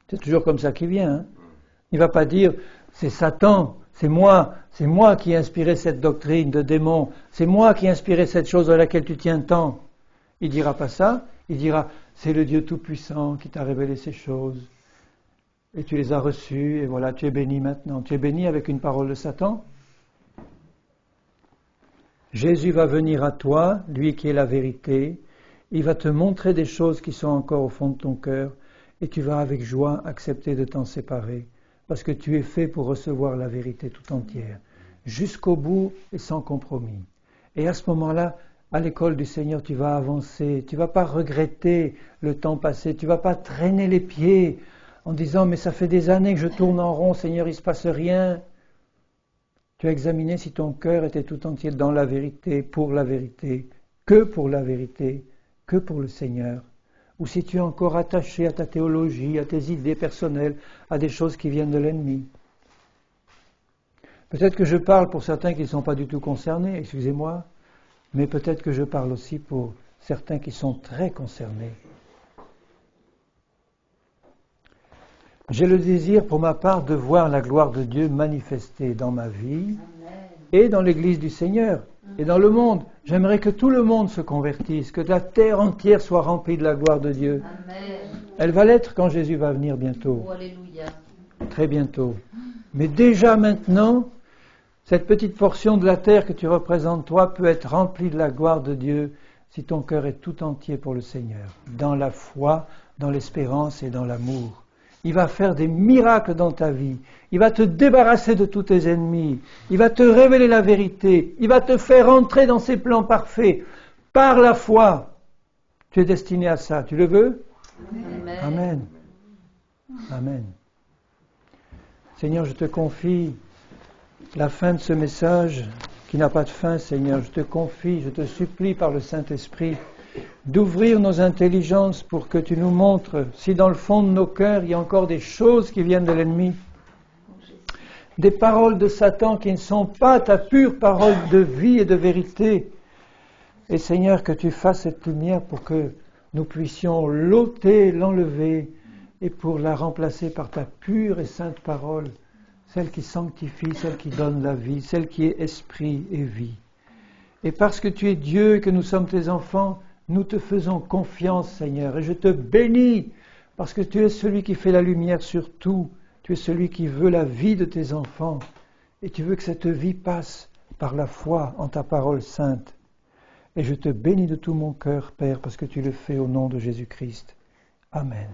c'est toujours comme ça qu'il vient. Hein. Il ne va pas dire, c'est Satan, c'est moi qui ai inspiré cette doctrine de démon, c'est moi qui ai inspiré cette chose à laquelle tu tiens tant. Il ne dira pas ça, il dira, c'est le Dieu Tout-Puissant qui t'a révélé ces choses. Et tu les as reçues, et voilà, tu es béni maintenant. Tu es béni avec une parole de Satan. Jésus va venir à toi, lui qui est la vérité, il va te montrer des choses qui sont encore au fond de ton cœur, et tu vas avec joie accepter de t'en séparer, parce que tu es fait pour recevoir la vérité tout entière, jusqu'au bout et sans compromis. Et à ce moment-là, À l'école du Seigneur, tu vas avancer, tu ne vas pas regretter le temps passé, tu ne vas pas traîner les pieds en disant « mais ça fait des années que je tourne en rond, Seigneur, il ne se passe rien ». Tu as examiné si ton cœur était tout entier dans la vérité, pour la vérité, que pour la vérité, que pour le Seigneur. Ou si tu es encore attaché à ta théologie, à tes idées personnelles, à des choses qui viennent de l'ennemi. Peut-être que je parle pour certains qui ne sont pas du tout concernés, excusez-moi, mais peut-être que je parle aussi pour certains qui sont très concernés. J'ai le désir pour ma part de voir la gloire de Dieu manifestée dans ma vie et dans l'Église du Seigneur et dans le monde. J'aimerais que tout le monde se convertisse, que la terre entière soit remplie de la gloire de Dieu. Amen. Elle va l'être quand Jésus va venir bientôt, Oh, alléluia. très bientôt. Mais déjà maintenant, cette petite portion de la terre que tu représentes, toi, peut être remplie de la gloire de Dieu si ton cœur est tout entier pour le Seigneur, dans la foi, dans l'espérance et dans l'amour. Il va faire des miracles dans ta vie. Il va te débarrasser de tous tes ennemis. Il va te révéler la vérité. Il va te faire entrer dans ses plans parfaits. Par la foi, tu es destiné à ça. Tu le veux ? Amen. Amen. Amen. Seigneur, je te confie la fin de ce message qui n'a pas de fin, Seigneur. Je te confie, je te supplie par le Saint-Esprit d'ouvrir nos intelligences pour que tu nous montres si dans le fond de nos cœurs il y a encore des choses qui viennent de l'ennemi, des paroles de Satan qui ne sont pas ta pure parole de vie et de vérité. Et Seigneur, que tu fasses cette lumière pour que nous puissions l'ôter, l'enlever et pour la remplacer par ta pure et sainte parole, celle qui sanctifie, celle qui donne la vie, celle qui est esprit et vie. Et parce que tu es Dieu et que nous sommes tes enfants, nous te faisons confiance, Seigneur, et je te bénis, parce que tu es celui qui fait la lumière sur tout, tu es celui qui veut la vie de tes enfants, et tu veux que cette vie passe par la foi en ta parole sainte. Et je te bénis de tout mon cœur, Père, parce que tu le fais au nom de Jésus-Christ. Amen.